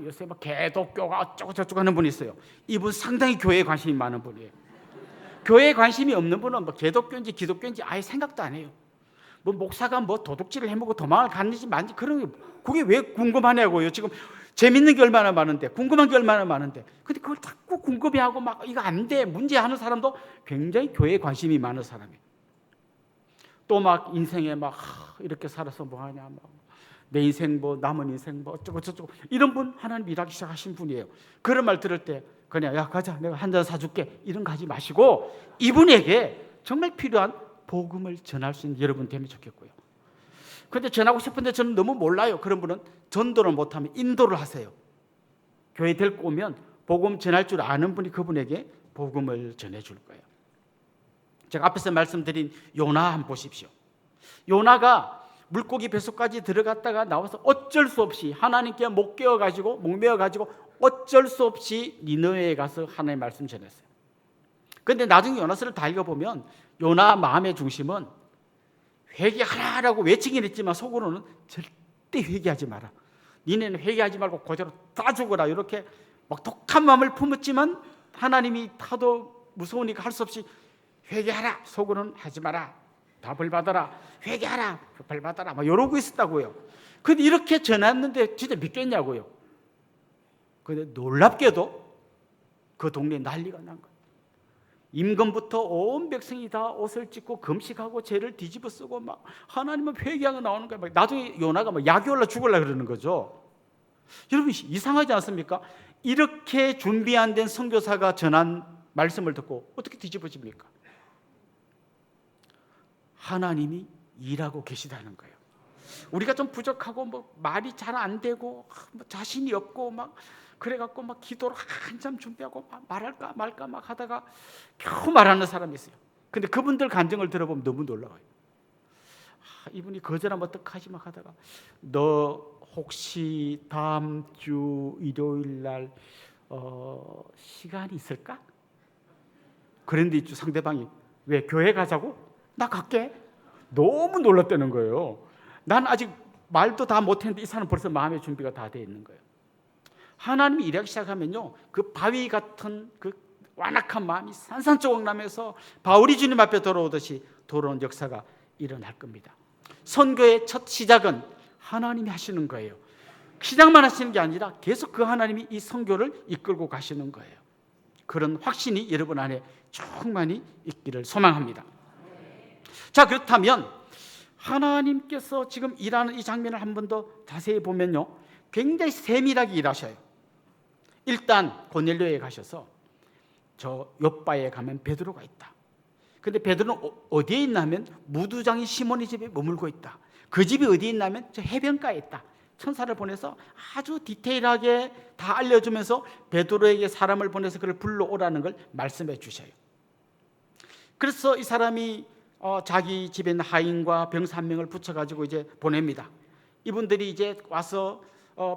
요새 막 개독교가 어쩌고 저쩌고 하는 분이 있어요. 이분 상당히 교회에 관심이 많은 분이에요. 교회에 관심이 없는 분은 뭐 개독교인지 기독교인지 아예 생각도 안 해요. 뭐 목사가 뭐 도둑질을 해먹고 도망을 갔는지 만지 그런 게 그게 왜 궁금하냐고요. 지금 재밌는 게 얼마나 많은데, 궁금한 게 얼마나 많은데, 근데 그걸 자꾸 궁금해하고 막 이거 안 돼 문제하는 사람도 굉장히 교회에 관심이 많은 사람이에요. 또 막 인생에 막 이렇게 살아서 뭐 하냐, 막 내 인생 뭐 남은 인생 뭐 어쩌고 저쩌고 이런 분 하나님 일하기 시작하신 분이에요. 그런 말 들을 때 그냥 야 가자 내가 한 잔 사줄게 이런 거 하지 마시고 이분에게 정말 필요한 복음을 전할 수 있는 여러분 되면 좋겠고요. 그런데 전하고 싶은데 저는 너무 몰라요. 그런 분은 전도를 못하면 인도를 하세요. 교회 데리고 오면 복음 전할 줄 아는 분이 그분에게 복음을 전해줄 거예요. 제가 앞에서 말씀드린 요나 한번 보십시오. 요나가 물고기 뱃속까지 들어갔다가 나와서 어쩔 수 없이 하나님께 목매어가지고 어쩔 수 없이 니느웨에 가서 하나님의 말씀 전했어요. 그런데 나중에 요나서를 다 읽어보면 요나 마음의 중심은 회개하라라고 외치긴 했지만 속으로는 절대 회개하지 마라. 니네는 회개하지 말고 그대로 다 죽어라. 이렇게 막 독한 마음을 품었지만 하나님이 하도 무서우니까 할 수 없이 회개하라. 속으로는 하지 마라. 다 벌 받아라. 회개하라. 벌 받아라. 막 이러고 있었다고요. 근데 이렇게 전했는데 진짜 믿겠냐고요. 근데 놀랍게도 그 동네에 난리가 난 거예요. 임금부터 온 백성이 다 옷을 찢고 금식하고 죄를 뒤집어 쓰고 막 하나님은 회개하고 나오는 거예요. 막 나중에 요나가 막 약이 올라 죽으려 그러는 거죠. 여러분 이상하지 않습니까? 이렇게 준비 안 된 선교사가 전한 말씀을 듣고 어떻게 뒤집어집니까? 하나님이 일하고 계시다는 거예요. 우리가 좀 부족하고 뭐 말이 잘 안 되고 뭐 자신이 없고 막 그래갖고 막 기도를 한참 준비하고 막 말할까 말까 막 하다가 겨우 말하는 사람이 있어요. 근데 그분들 간증을 들어보면 너무 놀라워요. 이분이 거절하면 어떡하지 막 하다가 너 혹시 다음 주 일요일 날 시간이 있을까? 그런데 이쪽 상대방이 왜 교회 가자고? 나 갈게. 너무 놀랐다는 거예요. 난 아직 말도 다 못했는데 이 사람 벌써 마음의 준비가 다 돼 있는 거예요. 하나님이 일하기 시작하면요, 그 바위 같은 그 완악한 마음이 산산조각 나면서 바울이 주님 앞에 돌아오듯이 돌아온 역사가 일어날 겁니다. 선교의 첫 시작은 하나님이 하시는 거예요. 시작만 하시는 게 아니라 계속 그 하나님이 이 선교를 이끌고 가시는 거예요. 그런 확신이 여러분 안에 충만히 있기를 소망합니다. 자, 그렇다면 하나님께서 지금 일하는 이 장면을 한 번 더 자세히 보면요, 굉장히 세밀하게 일하셔요. 일단 고넬료에 가셔서 저 요바에 가면 베드로가 있다. 근데 베드로는 어디에 있나 하면 무두장이 시몬의 집에 머물고 있다. 그 집이 어디에 있나 하면 저 해변가에 있다. 천사를 보내서 아주 디테일하게 다 알려주면서 베드로에게 사람을 보내서 그를 불러오라는 걸 말씀해 주셔요. 그래서 이 사람이 자기 집에 있는 하인과 병사 한 명을 붙여가지고 이제 보냅니다. 이분들이 이제 와서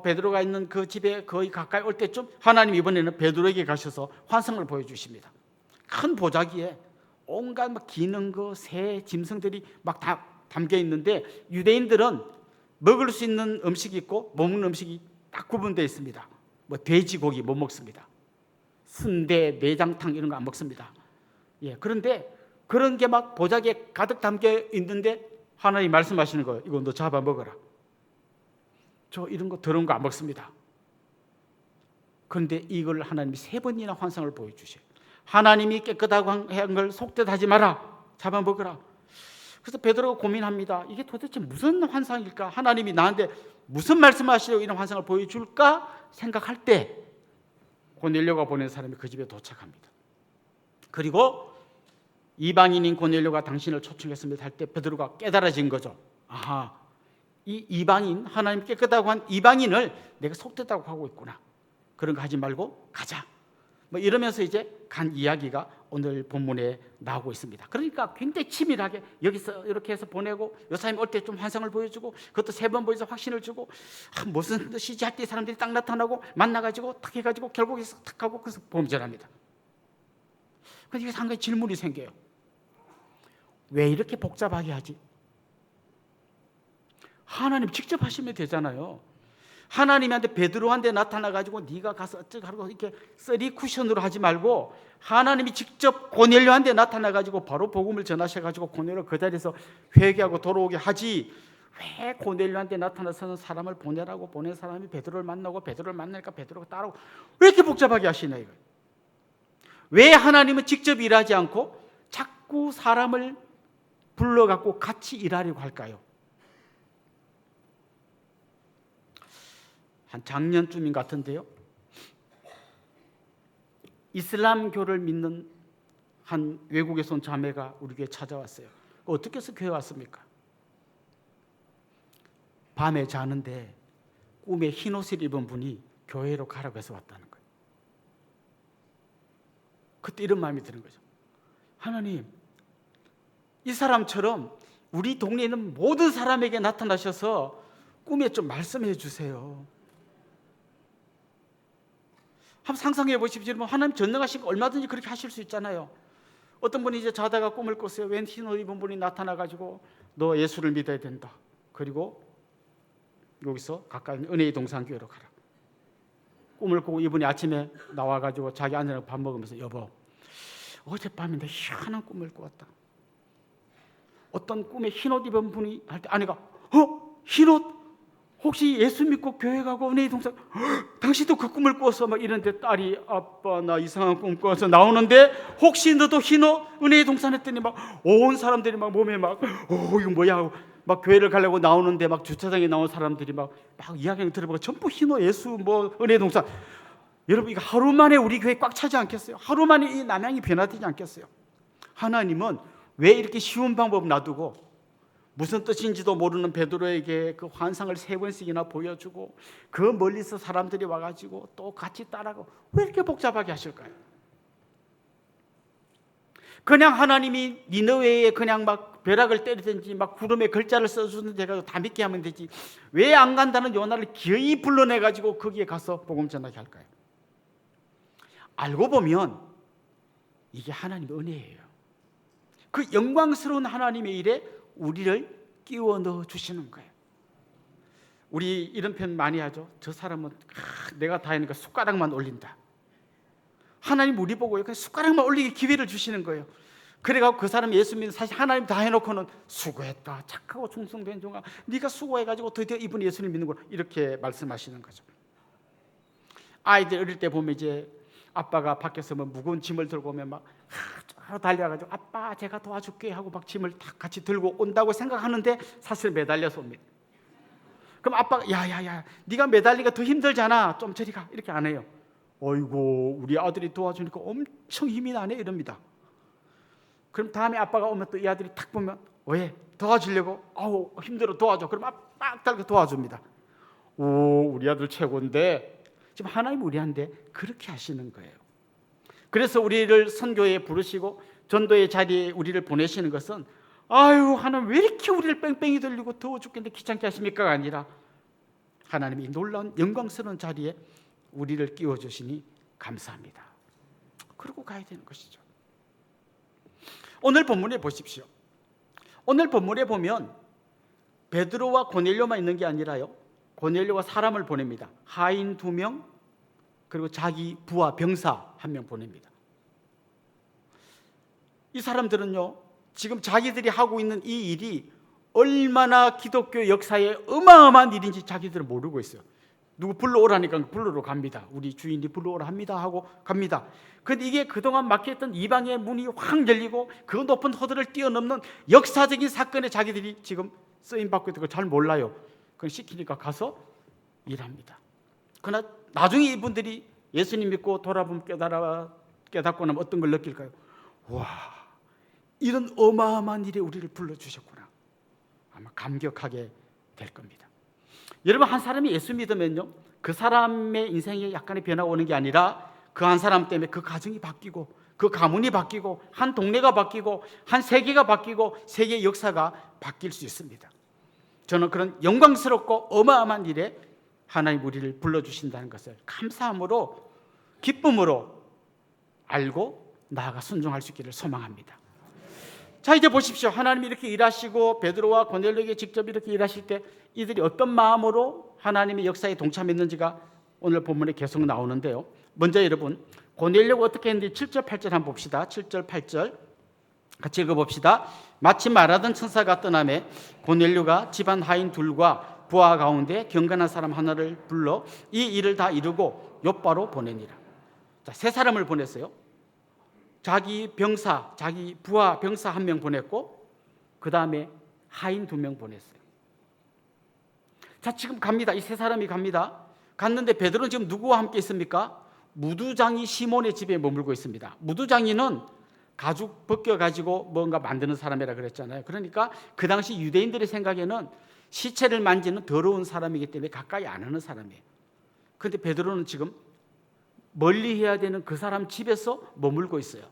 베드로가 있는 그 집에 거의 가까이 올 때쯤 하나님 이번에는 베드로에게 가셔서 환상을 보여주십니다. 큰 보자기에 온갖 막 기는 거, 새, 짐승들이 막 다 담겨 있는데 유대인들은 먹을 수 있는 음식이 있고 못 먹는 음식이 딱 구분되어 있습니다. 뭐 돼지고기 못 먹습니다. 순대, 내장탕 이런 거 안 먹습니다. 예, 그런데 그런 게 막 보자기에 가득 담겨 있는데 하나님 말씀하시는 거예요. 이거 너 잡아 먹어라. 저 이런 거 더러운 거 안 먹습니다. 그런데 이걸 하나님이 3번이나 환상을 보여주셔요. 하나님이 깨끗하고 한 걸 속뜻하지 마라. 잡아 먹어라. 그래서 베드로가 고민합니다. 이게 도대체 무슨 환상일까? 하나님이 나한테 무슨 말씀하시려고 이런 환상을 보여줄까? 생각할 때 고넬료가 보낸 사람이 그 집에 도착합니다. 그리고 이방인인 고넬료가 당신을 초청했습니다 할 때 베드로가 깨달아진 거죠. 아하, 이 이방인, 하나님 깨끗하고 한 이방인을 내가 속됐다고 하고 있구나. 그런 거 하지 말고 가자. 뭐 이러면서 이제 간 이야기가 오늘 본문에 나오고 있습니다. 그러니까 굉장히 치밀하게 여기서 이렇게 해서 보내고 요사님 올 때 좀 환상을 보여주고 그것도 3번 보여서 확신을 주고 무슨 뜻이지 할 때 사람들이 딱 나타나고 만나가지고 탁 해가지고 결국에 탁 하고 그래서 범죄합니다. 그런데 이게 상당히 질문이 생겨요. 왜 이렇게 복잡하게 하지? 하나님 직접 하시면 되잖아요. 하나님한테 베드로한테 나타나가지고 네가 가서 어쩌고 하고 이렇게 쓰리 쿠션으로 하지 말고 하나님이 직접 고넬료한테 나타나가지고 바로 복음을 전하셔가지고 고넬료 그 자리에서 회개하고 돌아오게 하지, 왜 고넬료한테 나타나서는 사람을 보내라고 보낸 사람이 베드로를 만나고 베드로를 만나니까 베드로가 따라오고 왜 이렇게 복잡하게 하시나 이거? 왜 하나님은 직접 일하지 않고 자꾸 사람을 불러갖고 같이 일하려고 할까요? 한 작년쯤인 같은데요, 이슬람교를 믿는 한 외국에서 온 자매가 우리 교회에 찾아왔어요. 어떻게 해서 교회 왔습니까? 밤에 자는데 꿈에 흰옷을 입은 분이 교회로 가라고 해서 왔다는 거예요. 그때 이런 마음이 드는 거죠. 하나님, 이 사람처럼 우리 동네에 있는 모든 사람에게 나타나셔서 꿈에 좀 말씀해 주세요. 한번 상상해 보십시오. 하나님 전능하신 거 얼마든지 그렇게 하실 수 있잖아요. 어떤 분이 이제 자다가 꿈을 꿨어요. 웬 흰옷 입은 분이 나타나가지고 너 예수를 믿어야 된다. 그리고 여기서 가까이 있는 은혜의 동산교회로 가라. 꿈을 꾸고 이분이 아침에 나와가지고 자기 아내랑 밥 먹으면서 여보, 어젯밤에 내 희한한 꿈을 꾸었다. 어떤 꿈에 흰옷 입은 분이 할 때 아내가 흰옷? 혹시 예수 믿고 교회 가고 은혜의 동산 당신도 그 꿈을 꾸었어 막 이런데 딸이 아빠 나 이상한 꿈 꾸어서 나오는데 혹시 너도 흰옷 은혜의 동산 했더니 막 온 사람들이 막 몸에 막 이거 뭐야 하고 막 교회를 가려고 나오는데 막 주차장에 나온 사람들이 막 이야기를 들어보고 전부 흰옷 예수 뭐 은혜의 동산. 여러분 이거 하루 만에 우리 교회 꽉 차지 않겠어요? 하루 만에 이 남양이 변화되지 않겠어요? 하나님은 왜 이렇게 쉬운 방법 놔두고 무슨 뜻인지도 모르는 베드로에게 그 환상을 3번씩이나 보여주고 그 멀리서 사람들이 와가지고 또 같이 따라가고 왜 이렇게 복잡하게 하실까요? 그냥 하나님이 니느웨에 그냥 막 벼락을 때리든지 막 구름에 글자를 써주는데 가지고 다 믿게 하면 되지 왜 안 간다는 요나를 기어이 불러내가지고 거기에 가서 복음 전하게 할까요? 알고 보면 이게 하나님의 은혜예요. 그 영광스러운 하나님의 일에 우리를 끼워 넣어 주시는 거예요. 우리 이런 표현 많이 하죠. 저 사람은 내가 다 하니까 숟가락만 올린다. 하나님 우리 보고 그냥 숟가락만 올리게 기회를 주시는 거예요. 그래가지고 그 사람이 예수 믿는 사실 하나님 다 해놓고는 수고했다 착하고 충성된 종아 네가 수고해가지고 드디어 이분이 예수님 믿는구나 이렇게 말씀하시는 거죠. 아이들 어릴 때 보면 이제 아빠가 밖에서 뭐 무거운 짐을 들고 오면 막 달려가지고 아빠 제가 도와줄게 하고 막 짐을 다 같이 들고 온다고 생각하는데 사실 매달려서 옵니다. 그럼 아빠가 야야야 네가 매달리기가 더 힘들잖아 좀 저리 가 이렇게 안 해요. 어이고 우리 아들이 도와주니까 엄청 힘이 나네 이럽니다. 그럼 다음에 아빠가 오면 또 이 아들이 탁 보면 왜 도와주려고 아우 힘들어 도와줘 그럼 빡 달고 도와줍니다. 오 우리 아들 최고인데 지금 하나님 우리한테 그렇게 하시는 거예요. 그래서 우리를 선교에 부르시고 전도의 자리에 우리를 보내시는 것은 아유 하나님 왜 이렇게 우리를 뺑뺑이 돌리고 더워 죽겠는데 귀찮게 하십니까가 아니라 하나님이 놀라운 영광스러운 자리에 우리를 끼워주시니 감사합니다. 그러고 가야 되는 것이죠. 오늘 본문에 보십시오. 오늘 본문에 보면 베드로와 고넬료만 있는 게 아니라요 고넬료가 사람을 보냅니다. 하인 2명 그리고 자기 부하 병사 1명 보냅니다. 이 사람들은요 지금 자기들이 하고 있는 이 일이 얼마나 기독교 역사에 어마어마한 일인지 자기들은 모르고 있어요. 누구 불러오라니까 불러러 갑니다. 우리 주인이 불러오라 합니다 하고 갑니다. 그런데 이게 그동안 막혀있던 이방의 문이 확 열리고 그 높은 허들을 뛰어넘는 역사적인 사건에 자기들이 지금 쓰임받고 있는 걸 잘 몰라요. 그걸 시키니까 가서 일합니다. 그러나 나중에 이분들이 예수님 믿고 돌아보면 깨닫고 나면 어떤 걸 느낄까요? 와 이런 어마어마한 일에 우리를 불러주셨구나. 아마 감격하게 될 겁니다. 여러분 한 사람이 예수 믿으면요 그 사람의 인생에 약간의 변화가 오는 게 아니라 그 한 사람 때문에 그 가정이 바뀌고 그 가문이 바뀌고 한 동네가 바뀌고 한 세계가 바뀌고 세계의 역사가 바뀔 수 있습니다. 저는 그런 영광스럽고 어마어마한 일에 하나님 우리를 불러주신다는 것을 감사함으로 기쁨으로 알고 나아가 순종할 수 있기를 소망합니다. 자 이제 보십시오. 하나님이 이렇게 일하시고 베드로와 고넬료에게 직접 이렇게 일하실 때 이들이 어떤 마음으로 하나님의 역사에 동참했는지가 오늘 본문에 계속 나오는데요. 먼저 여러분 고넬료가 어떻게 했는지 7절 8절 한번 봅시다. 7절 8절 같이 읽어봅시다. 마침 말하던 천사가 떠나매 고넬료가 집안 하인 둘과 부하 가운데 경건한 사람 하나를 불러 이 일을 다 이루고 욥바로 보내니라. 자, 세 사람을 보냈어요. 자기 병사, 자기 부하 병사 1명 보냈고 그 다음에 하인 2명 보냈어요. 자 지금 갑니다. 이 세 사람이 갑니다. 갔는데 베드로는 지금 누구와 함께 있습니까? 무두장이 시몬의 집에 머물고 있습니다. 무두장이는 가죽 벗겨가지고 뭔가 만드는 사람이라 그랬잖아요. 그러니까 그 당시 유대인들의 생각에는 시체를 만지는 더러운 사람이기 때문에 가까이 안 하는 사람이에요. 그런데 베드로는 지금 멀리 해야 되는 그 사람 집에서 머물고 있어요.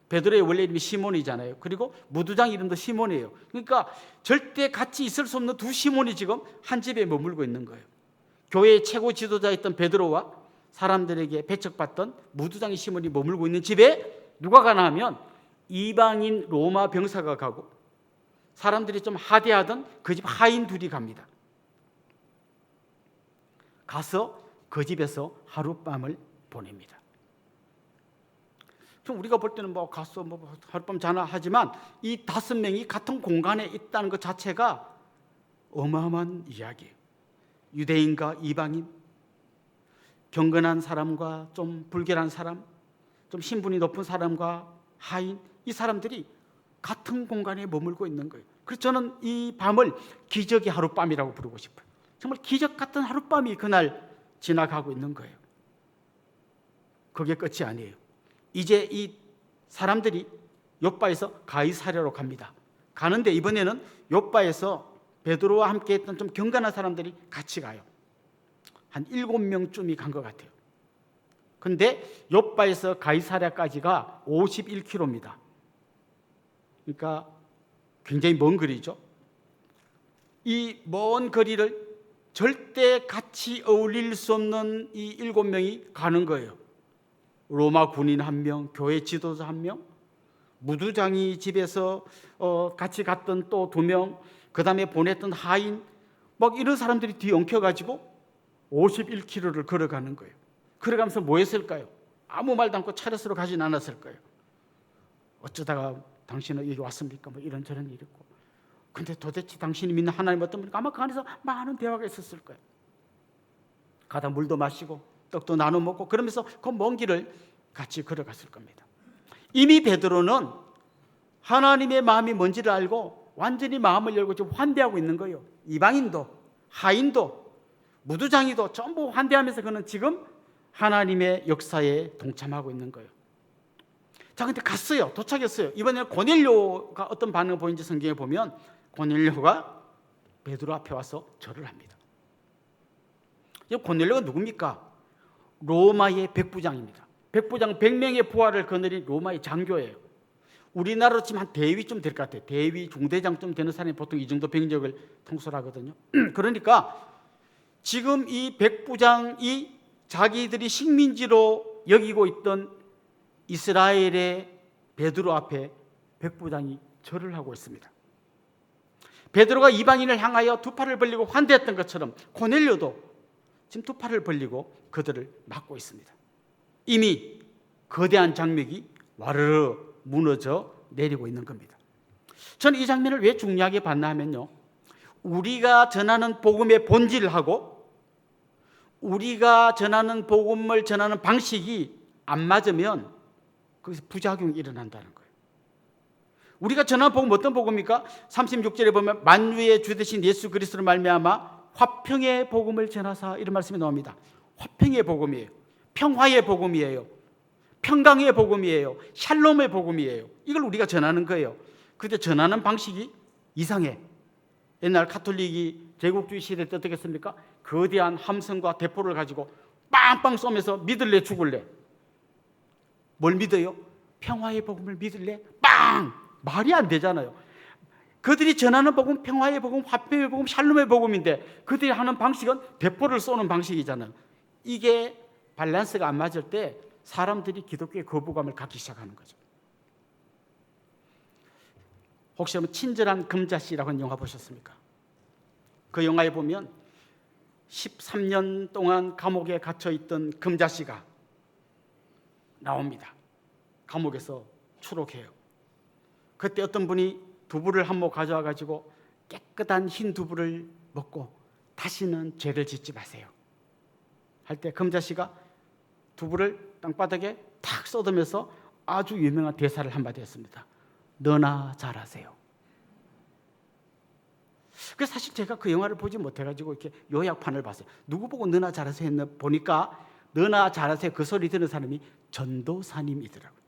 베드로의 원래 이름이 시몬이잖아요. 그리고 무두장 이름도 시몬이에요. 그러니까 절대 같이 있을 수 없는 두 시몬이 지금 한 집에 머물고 있는 거예요. 교회의 최고 지도자였던 베드로와 사람들에게 배척받던 무두장의 시몬이 머물고 있는 집에 누가 가나 하면 이방인 로마 병사가 가고 사람들이 좀 하대하던 그 집 하인 둘이 갑니다. 가서 그 집에서 하룻밤을 보냅니다. 좀 우리가 볼 때는 뭐 가서 뭐 하룻밤 자나 하지만 이 5명이 같은 공간에 있다는 것 자체가 어마어마한 이야기예요. 유대인과 이방인, 경건한 사람과 좀 불결한 사람, 좀 신분이 높은 사람과 하인, 이 사람들이 같은 공간에 머물고 있는 거예요. 그래서 저는 이 밤을 기적의 하룻밤이라고 부르고 싶어요. 정말 기적 같은 하룻밤이 그날 지나가고 있는 거예요. 그게 끝이 아니에요. 이제 이 사람들이 욥바에서 가이사랴로 갑니다. 가는데 이번에는 욥바에서 베드로와 함께 했던 좀 경건한 사람들이 같이 가요. 한 7명쯤이 간 것 같아요. 근데 욥바에서 가이사랴까지가 51km입니다. 그러니까 굉장히 먼 거리죠. 이 먼 거리를 절대 같이 어울릴 수 없는 이 7명이 가는 거예요. 로마 군인 1명, 교회 지도자 1명, 무두장이 집에서 같이 갔던 또 2명, 그 다음에 보냈던 하인, 막 이런 사람들이 뒤에 엉켜가지고 51km를 걸어가는 거예요. 걸어가면서 뭐 했을까요? 아무 말도 않고 차례스로 가진 않았을 거예요. 어쩌다가 당신은 여기 왔습니까? 뭐 이런저런 일 있고. 근데 도대체 당신이 믿는 하나님 어떤 분일까? 아마 그 안에서 많은 대화가 있었을 거예요. 가다 물도 마시고 떡도 나눠 먹고 그러면서 그 먼 길을 같이 걸어갔을 겁니다. 이미 베드로는 하나님의 마음이 뭔지를 알고 완전히 마음을 열고 지금 환대하고 있는 거예요. 이방인도 하인도 무두장이도 전부 환대하면서 그는 지금 하나님의 역사에 동참하고 있는 거예요. 자, 근데 갔어요. 도착했어요. 이번에는 고넬료가 어떤 반응을 보이는지 성경에 보면 고넬료가 베드로 앞에 와서 절을 합니다. 이 고넬료가 누굽니까? 로마의 백부장입니다. 백부장 100명의 부하를 거느린 로마의 장교예요. 우리나라로 치면 한 대위쯤 될 것 같아요. 대위, 중대장쯤 되는 사람이 보통 이 정도 병력을 통솔하거든요. 그러니까 지금 이 백부장이 자기들이 식민지로 여기고 있던 이스라엘의 베드로 앞에 백부장이 절을 하고 있습니다. 베드로가 이방인을 향하여 두 팔을 벌리고 환대했던 것처럼 고넬료도 지금 두 팔을 벌리고 그들을 막고 있습니다. 이미 거대한 장벽이 와르르 무너져 내리고 있는 겁니다. 저는 이 장면을 왜 중요하게 봤나 하면요, 우리가 전하는 복음의 본질하고 우리가 전하는 복음을 전하는 방식이 안 맞으면 거기서 부작용이 일어난다는 거예요. 우리가 전하는 복음 어떤 복음입니까? 36절에 보면 만유의 주 되신 예수 그리스도로 말미암아 화평의 복음을 전하사, 이런 말씀이 나옵니다. 화평의 복음이에요. 평화의 복음이에요. 평강의 복음이에요. 샬롬의 복음이에요. 이걸 우리가 전하는 거예요. 그런데 전하는 방식이 이상해. 옛날 가톨릭이 제국주의 시대 때 어떻게 했습니까? 거대한 함성과 대포를 가지고 빵빵 쏘면서 믿을래 죽을래. 뭘 믿어요? 평화의 복음을 믿을래? 빵! 말이 안 되잖아요. 그들이 전하는 복음, 평화의 복음, 화평의 복음, 샬롬의 복음인데 그들이 하는 방식은 대포를 쏘는 방식이잖아요. 이게 밸런스가 안 맞을 때 사람들이 기독교의 거부감을 갖기 시작하는 거죠. 혹시 친절한 금자씨라고 하는 영화 보셨습니까? 그 영화에 보면 13년 동안 감옥에 갇혀있던 금자씨가 나옵니다. 감옥에서 추록해요. 그때 어떤 분이 두부를 한 모 가져와 가지고 깨끗한 흰 두부를 먹고 다시는 죄를 짓지 마세요 할 때 금자씨가 두부를 땅바닥에 탁 쏟으면서 아주 유명한 대사를 한마디 했습니다. 너나 잘하세요. 그래서 사실 제가 그 영화를 보지 못해가지고 이렇게 요약판을 봤어요. 누구 보고 너나 잘하세요 했나 보니까 너나 잘하세요 그 소리 듣는 사람이 전도사님이더라고요.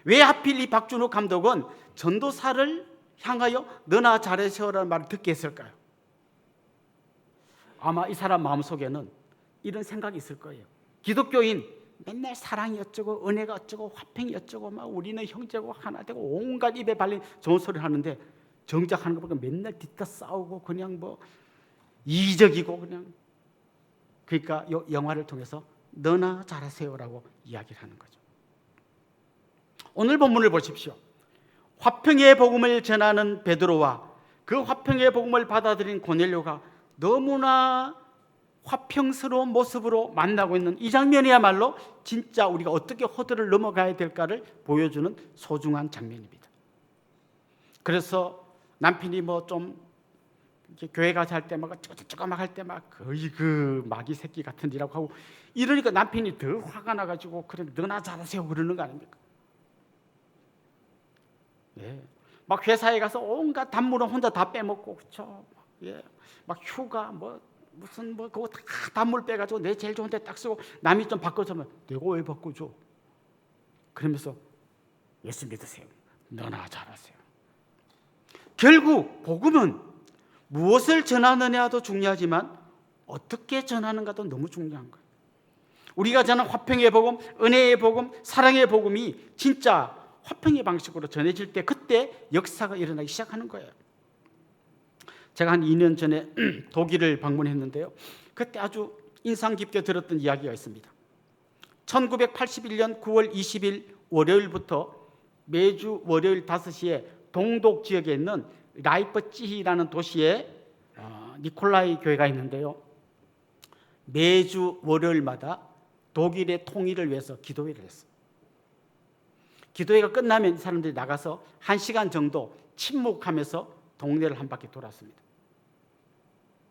왜 하필 이 박준욱 감독은 전도사를 향하여 너나 잘하세요라는 말을 듣게 했을까요? 아마 이 사람 마음속에는 이런 생각이 있을 거예요. 기독교인 맨날 사랑이 어쩌고 은혜가 어쩌고 화평이 어쩌고 막 우리는 형제고 하나 되고 온갖 입에 발린 좋은 소리를 하는데 정작 하는 거 보니까 맨날 뒤따 싸우고 그냥 뭐 이적이고 그냥. 그러니까 이 영화를 통해서 너나 잘하세요라고 이야기를 하는 거죠. 오늘 본문을 보십시오. 화평의 복음을 전하는 베드로와 그 화평의 복음을 받아들인 고넬료가 너무나 화평스러운 모습으로 만나고 있는 이 장면이야말로 진짜 우리가 어떻게 허들을 넘어가야 될까를 보여주는 소중한 장면입니다. 그래서 남편이 뭐 좀 이렇게 교회 가서 할 때 막 쪼쪼쪼 할 때 막 거의 그 마귀 새끼 같은 일이라고 하고 이러니까 남편이 더 화가 나가지고 그래 너나 잘하세요 그러는 거 아닙니까? 예. 막 회사에 가서 온갖 단물은 혼자 다 빼먹고 그렇죠. 예. 막 휴가 뭐 무슨 뭐 그거 다 단물 빼가지고 내 제일 좋은 데 딱 쓰고 남이 좀 바꿔주면 내가 왜 바꿔줘? 그러면서 예수 믿으세요. 너나 잘하세요. 결국 복음은 무엇을 전하느냐도 중요하지만 어떻게 전하는가도 너무 중요한 거예요. 우리가 전한 화평의 복음, 은혜의 복음, 사랑의 복음이 진짜 화평의 방식으로 전해질 때 그때 역사가 일어나기 시작하는 거예요. 제가 한 2년 전에 독일을 방문했는데요. 그때 아주 인상 깊게 들었던 이야기가 있습니다. 1981년 9월 20일 월요일부터 매주 월요일 5시에 동독 지역에 있는 라이프치히라는 도시에 니콜라이 교회가 있는데요. 매주 월요일마다 독일의 통일을 위해서 기도회를 했어요. 기도회가 끝나면 사람들이 나가서 1시간 정도 침묵하면서 동네를 한 바퀴 돌았습니다.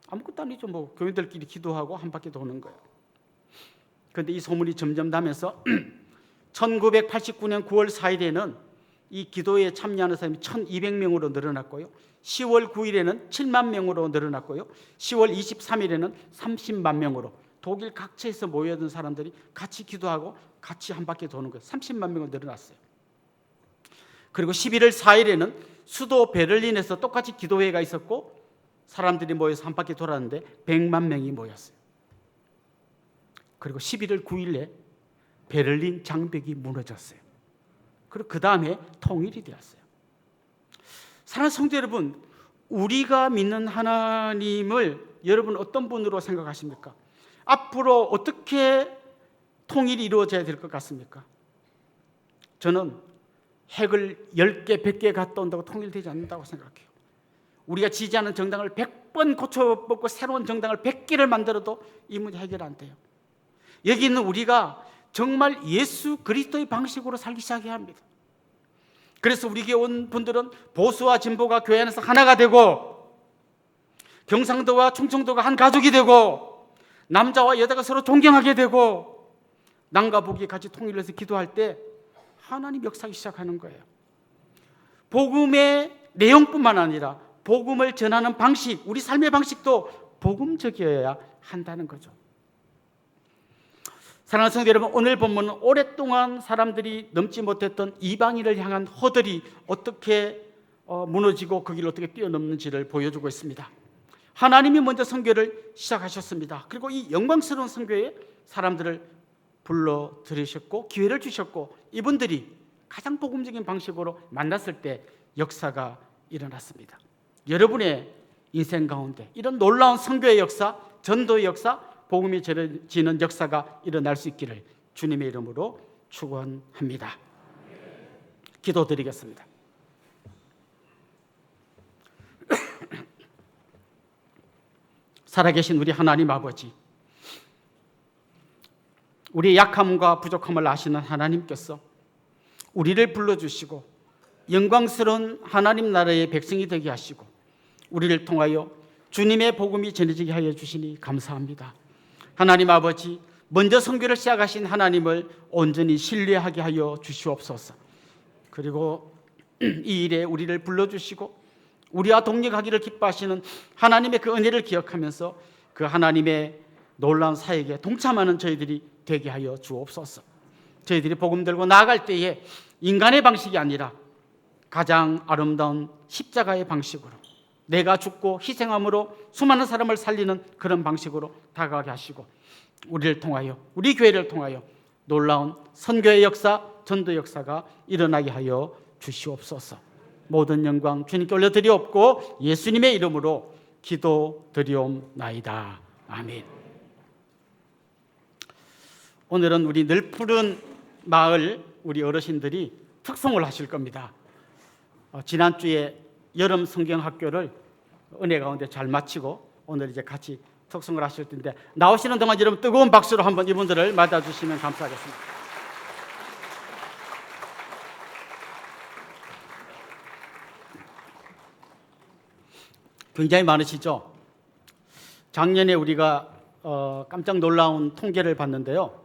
아무것도 아니죠. 뭐 교인들끼리 기도하고 한 바퀴 도는 거예요. 그런데 이 소문이 점점 나면서 1989년 9월 4일에는 이 기도회에 참여하는 사람이 1200명으로 늘어났고요. 10월 9일에는 7만 명으로 늘어났고요. 10월 23일에는 30만 명으로 독일 각처에서 모여든 사람들이 같이 기도하고 같이 한 바퀴 도는 거예요. 30만 명으로 늘어났어요. 그리고 11월 4일에는 수도 베를린에서 똑같이 기도회가 있었고 사람들이 모여서 한 바퀴 돌았는데 100만 명이 모였어요. 그리고 11월 9일에 베를린 장벽이 무너졌어요. 그리고 그 다음에 통일이 되었어요. 사랑하는 성도 여러분, 우리가 믿는 하나님을 여러분 어떤 분으로 생각하십니까? 앞으로 어떻게 통일이 이루어져야 될 것 같습니까? 저는 핵을 10개, 100개 갖다 온다고 통일되지 않는다고 생각해요. 우리가 지지하는 정당을 100번 고쳐먹고 새로운 정당을 100개를 만들어도 이 문제 해결 안 돼요. 여기 있는 우리가 정말 예수 그리스도의 방식으로 살기 시작해야 합니다. 그래서 우리 교회 온 분들은 보수와 진보가 교회 안에서 하나가 되고 경상도와 충청도가 한 가족이 되고 남자와 여자가 서로 존경하게 되고 남과 북이 같이 통일해서 기도할 때 하나님 역사하기 시작하는 거예요. 복음의 내용뿐만 아니라 복음을 전하는 방식, 우리 삶의 방식도 복음적이어야 한다는 거죠. 사랑하는 성도 여러분, 오늘 본문은 오랫동안 사람들이 넘지 못했던 이방인을 향한 허들이 어떻게 무너지고 그 길을 어떻게 뛰어넘는지를 보여주고 있습니다. 하나님이 먼저 선교를 시작하셨습니다. 그리고 이 영광스러운 선교에 사람들을 불러 들이셨고 기회를 주셨고 이분들이 가장 복음적인 방식으로 만났을 때 역사가 일어났습니다. 여러분의 인생 가운데 이런 놀라운 선교의 역사, 전도의 역사, 복음이 전해지는 역사가 일어날 수 있기를 주님의 이름으로 축원합니다. 기도드리겠습니다. 살아계신 우리 하나님 아버지, 우리의 약함과 부족함을 아시는 하나님께서 우리를 불러주시고 영광스러운 하나님 나라의 백성이 되게 하시고 우리를 통하여 주님의 복음이 전해지게 하여 주시니 감사합니다. 하나님 아버지, 먼저 선교를 시작하신 하나님을 온전히 신뢰하게 하여 주시옵소서. 그리고 이 일에 우리를 불러주시고 우리와 동력하기를 기뻐하시는 하나님의 그 은혜를 기억하면서 그 하나님의 놀라운 사역에 동참하는 저희들이 되게 하여 주옵소서. 저희들이 복음 들고 나아갈 때에 인간의 방식이 아니라 가장 아름다운 십자가의 방식으로 내가 죽고 희생함으로 수많은 사람을 살리는 그런 방식으로 다가가게 하시고 우리를 통하여, 우리 교회를 통하여 놀라운 선교의 역사, 전도 역사가 일어나게 하여 주시옵소서. 모든 영광 주님께 올려드리옵고 예수님의 이름으로 기도드리옵나이다. 아멘. 오늘은 우리 늘푸른 마을 우리 어르신들이 특송을 하실 겁니다. 지난주에 여름 성경학교를 은혜 가운데 잘 마치고 오늘 이제 같이 특송을 하실 텐데 나오시는 동안 여러분 뜨거운 박수로 한번 이분들을 맞아주시면 감사하겠습니다. 굉장히 많으시죠? 작년에 우리가 깜짝 놀라운 통계를 봤는데요.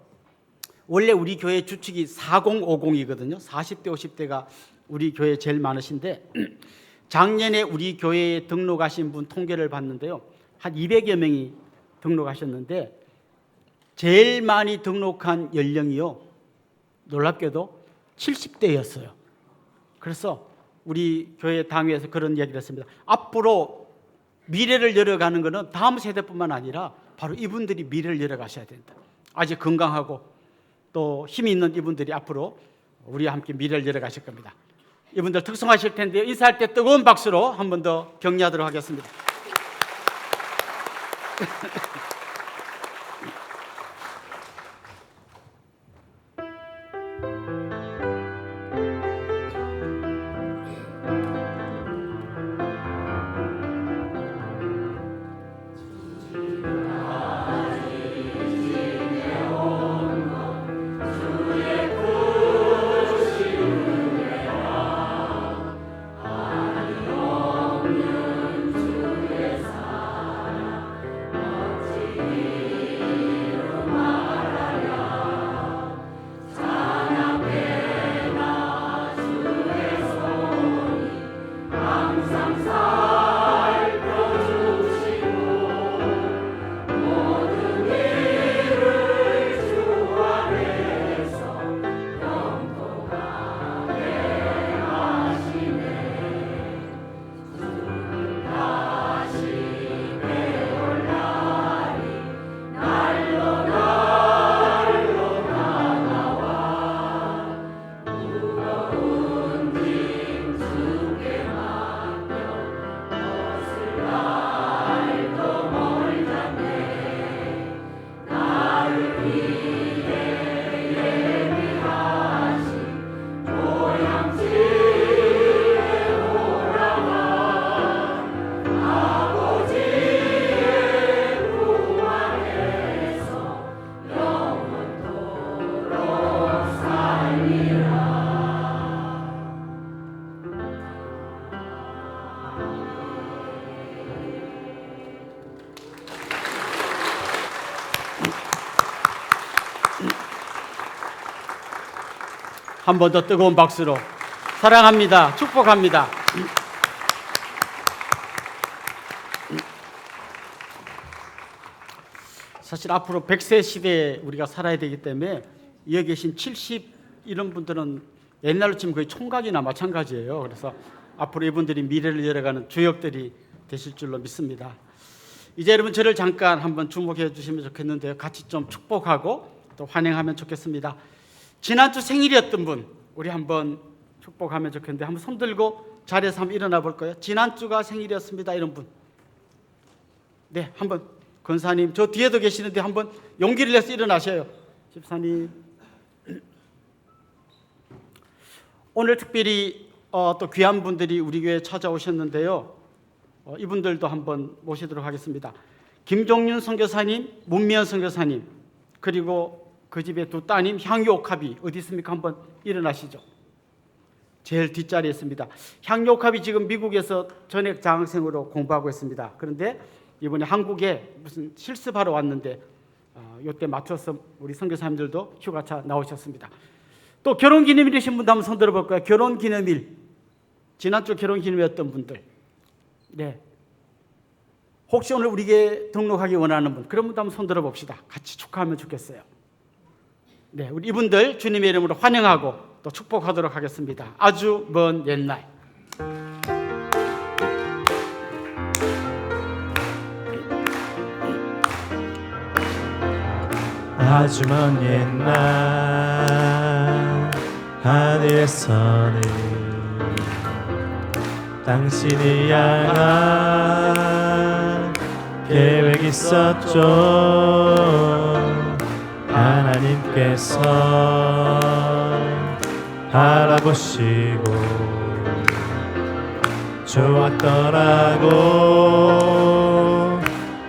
원래 우리 교회 주축이 4050이거든요. 40대 50대가 우리 교회에 제일 많으신데 작년에 우리 교회에 등록하신 분 통계를 봤는데요. 한 200여 명이 등록하셨는데 제일 많이 등록한 연령이요. 놀랍게도 70대였어요. 그래서 우리 교회 당회에서 그런 얘기를 했습니다. 앞으로 미래를 열어가는 것은 다음 세대뿐만 아니라 바로 이분들이 미래를 열어가셔야 된다. 아직 건강하고 또 힘이 있는 이분들이 앞으로 우리와 함께 미래를 열어가실 겁니다. 이분들 특성하실 텐데요. 인사할 때 뜨거운 박수로 한 번 더 격려하도록 하겠습니다. 한 번 더 뜨거운 박수로 사랑합니다. 축복합니다. 사실 앞으로 100세 시대에 우리가 살아야 되기 때문에 여기 계신 70 이런 분들은 옛날로 치면 거의 총각이나 마찬가지예요. 그래서 앞으로 이분들이 미래를 열어가는 주역들이 되실 줄로 믿습니다. 이제 여러분 저를 잠깐 한번 주목해 주시면 좋겠는데요. 같이 좀 축복하고 또 환영하면 좋겠습니다. 지난주 생일이었던 분 우리 한번 축복하면 좋겠는데 한번 손 들고 자리에서 한번 일어나 볼까요? 지난주가 생일이었습니다. 이런 분. 네, 한번 권사님 저 뒤에도 계시는데 한번 용기를 내서 일어나셔요. 집사님. 오늘 특별히 또 귀한 분들이 우리 교회에 찾아오셨는데요. 이분들도 한번 모시도록 하겠습니다. 김종윤 선교사님, 문미연 선교사님, 그리고 그 집의 두 따님 향유 옥합이 어디 있습니까? 한번 일어나시죠. 제일 뒷자리에 있습니다. 향유 옥합이 지금 미국에서 전액 장학생으로 공부하고 있습니다. 그런데 이번에 한국에 무슨 실습하러 왔는데 이때 맞춰서 우리 선교사님들도 휴가차 나오셨습니다. 또 결혼기념일이신 분도 한번 손 들어볼까요? 결혼기념일. 지난주 결혼기념일이었던 분들. 네. 혹시 오늘 우리에게 등록하기 원하는 분, 그런 분도 한번 손 들어봅시다. 같이 축하하면 좋겠어요. 네, 우리 이분들 주님의 이름으로 환영하고 또 축복하도록 하겠습니다. 아주 먼 옛날. 아주 먼 옛날 하늘에서는 당신을 향한 계획이 있었죠. 하나님께서 알아보시고 좋았더라고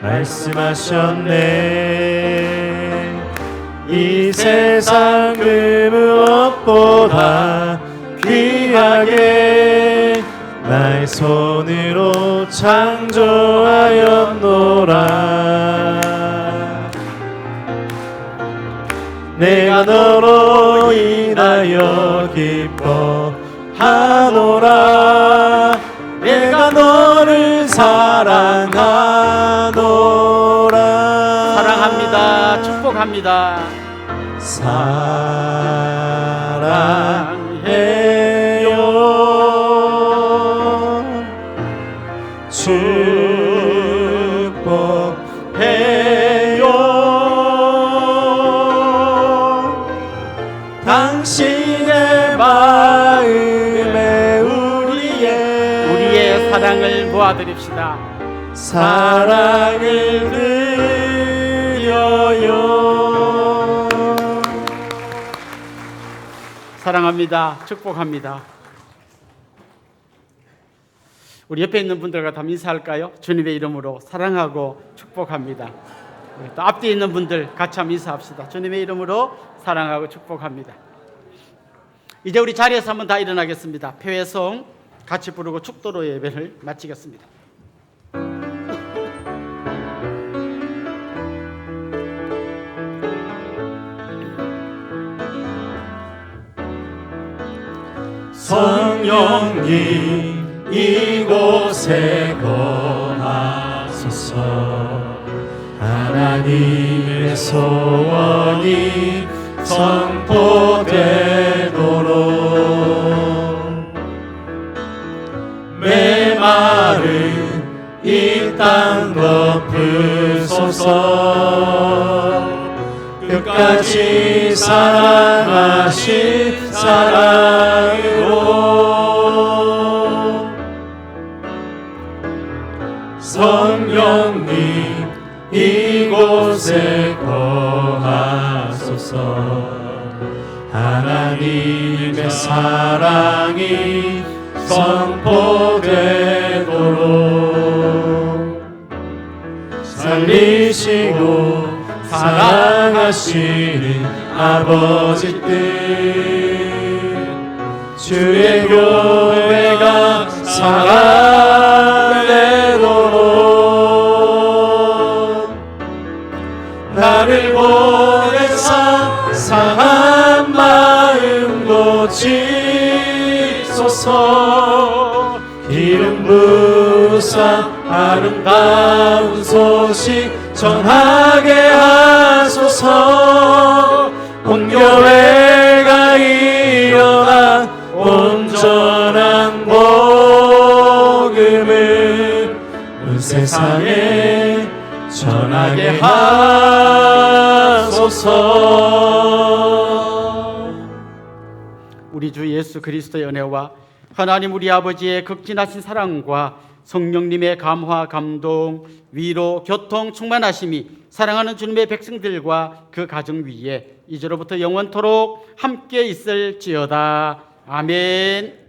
말씀하셨네. 이 세상 그 무엇보다 귀하게 나의 손으로 창조하였노라. 내가 너로 인하여 기뻐하노라. 내가 너를 사랑하노라. 사랑합니다. 축복합니다. 사랑해요. 축복해요. 당신의 마음에 우리의 사랑을 모아드립시다. 사랑을 드려요. 사랑합니다. 축복합니다. 우리 옆에 있는 분들과 다 인사할까요? 주님의 이름으로 사랑하고 축복합니다. 우리 또 앞뒤에 있는 분들 같이 한번 인사합시다. 주님의 이름으로 사랑하고 축복합니다. 이제 우리 자리에서 한번 다 일어나겠습니다. 표회송 같이 부르고 축도로 예배를 마치겠습니다. 성령님 이곳에 거하소서. 하나님의 소원이 선포되도록 메마른 이 땅 덮으소서. 끝까지 사랑하신 사랑으로 성령님 이곳에 거하소서. 하나님의 사랑이 선포되도록 살리시고 사랑하시는 아버지 뜻 주의 교회가 살아내도록 나를 보내사 상한 마음 고치소서. 기름 부으사 아름다운 소식 전하게 하소서. 온 교회가 일어나 온전한 복음을 온 세상에 전하게 하소서. 우리 주 예수 그리스도의 은혜와 하나님 우리 아버지의 극진하신 사랑과 성령님의 감화, 감동, 위로, 교통, 충만하심이 사랑하는 주님의 백성들과 그 가정 위에 이제로부터 영원토록 함께 있을지어다. 아멘.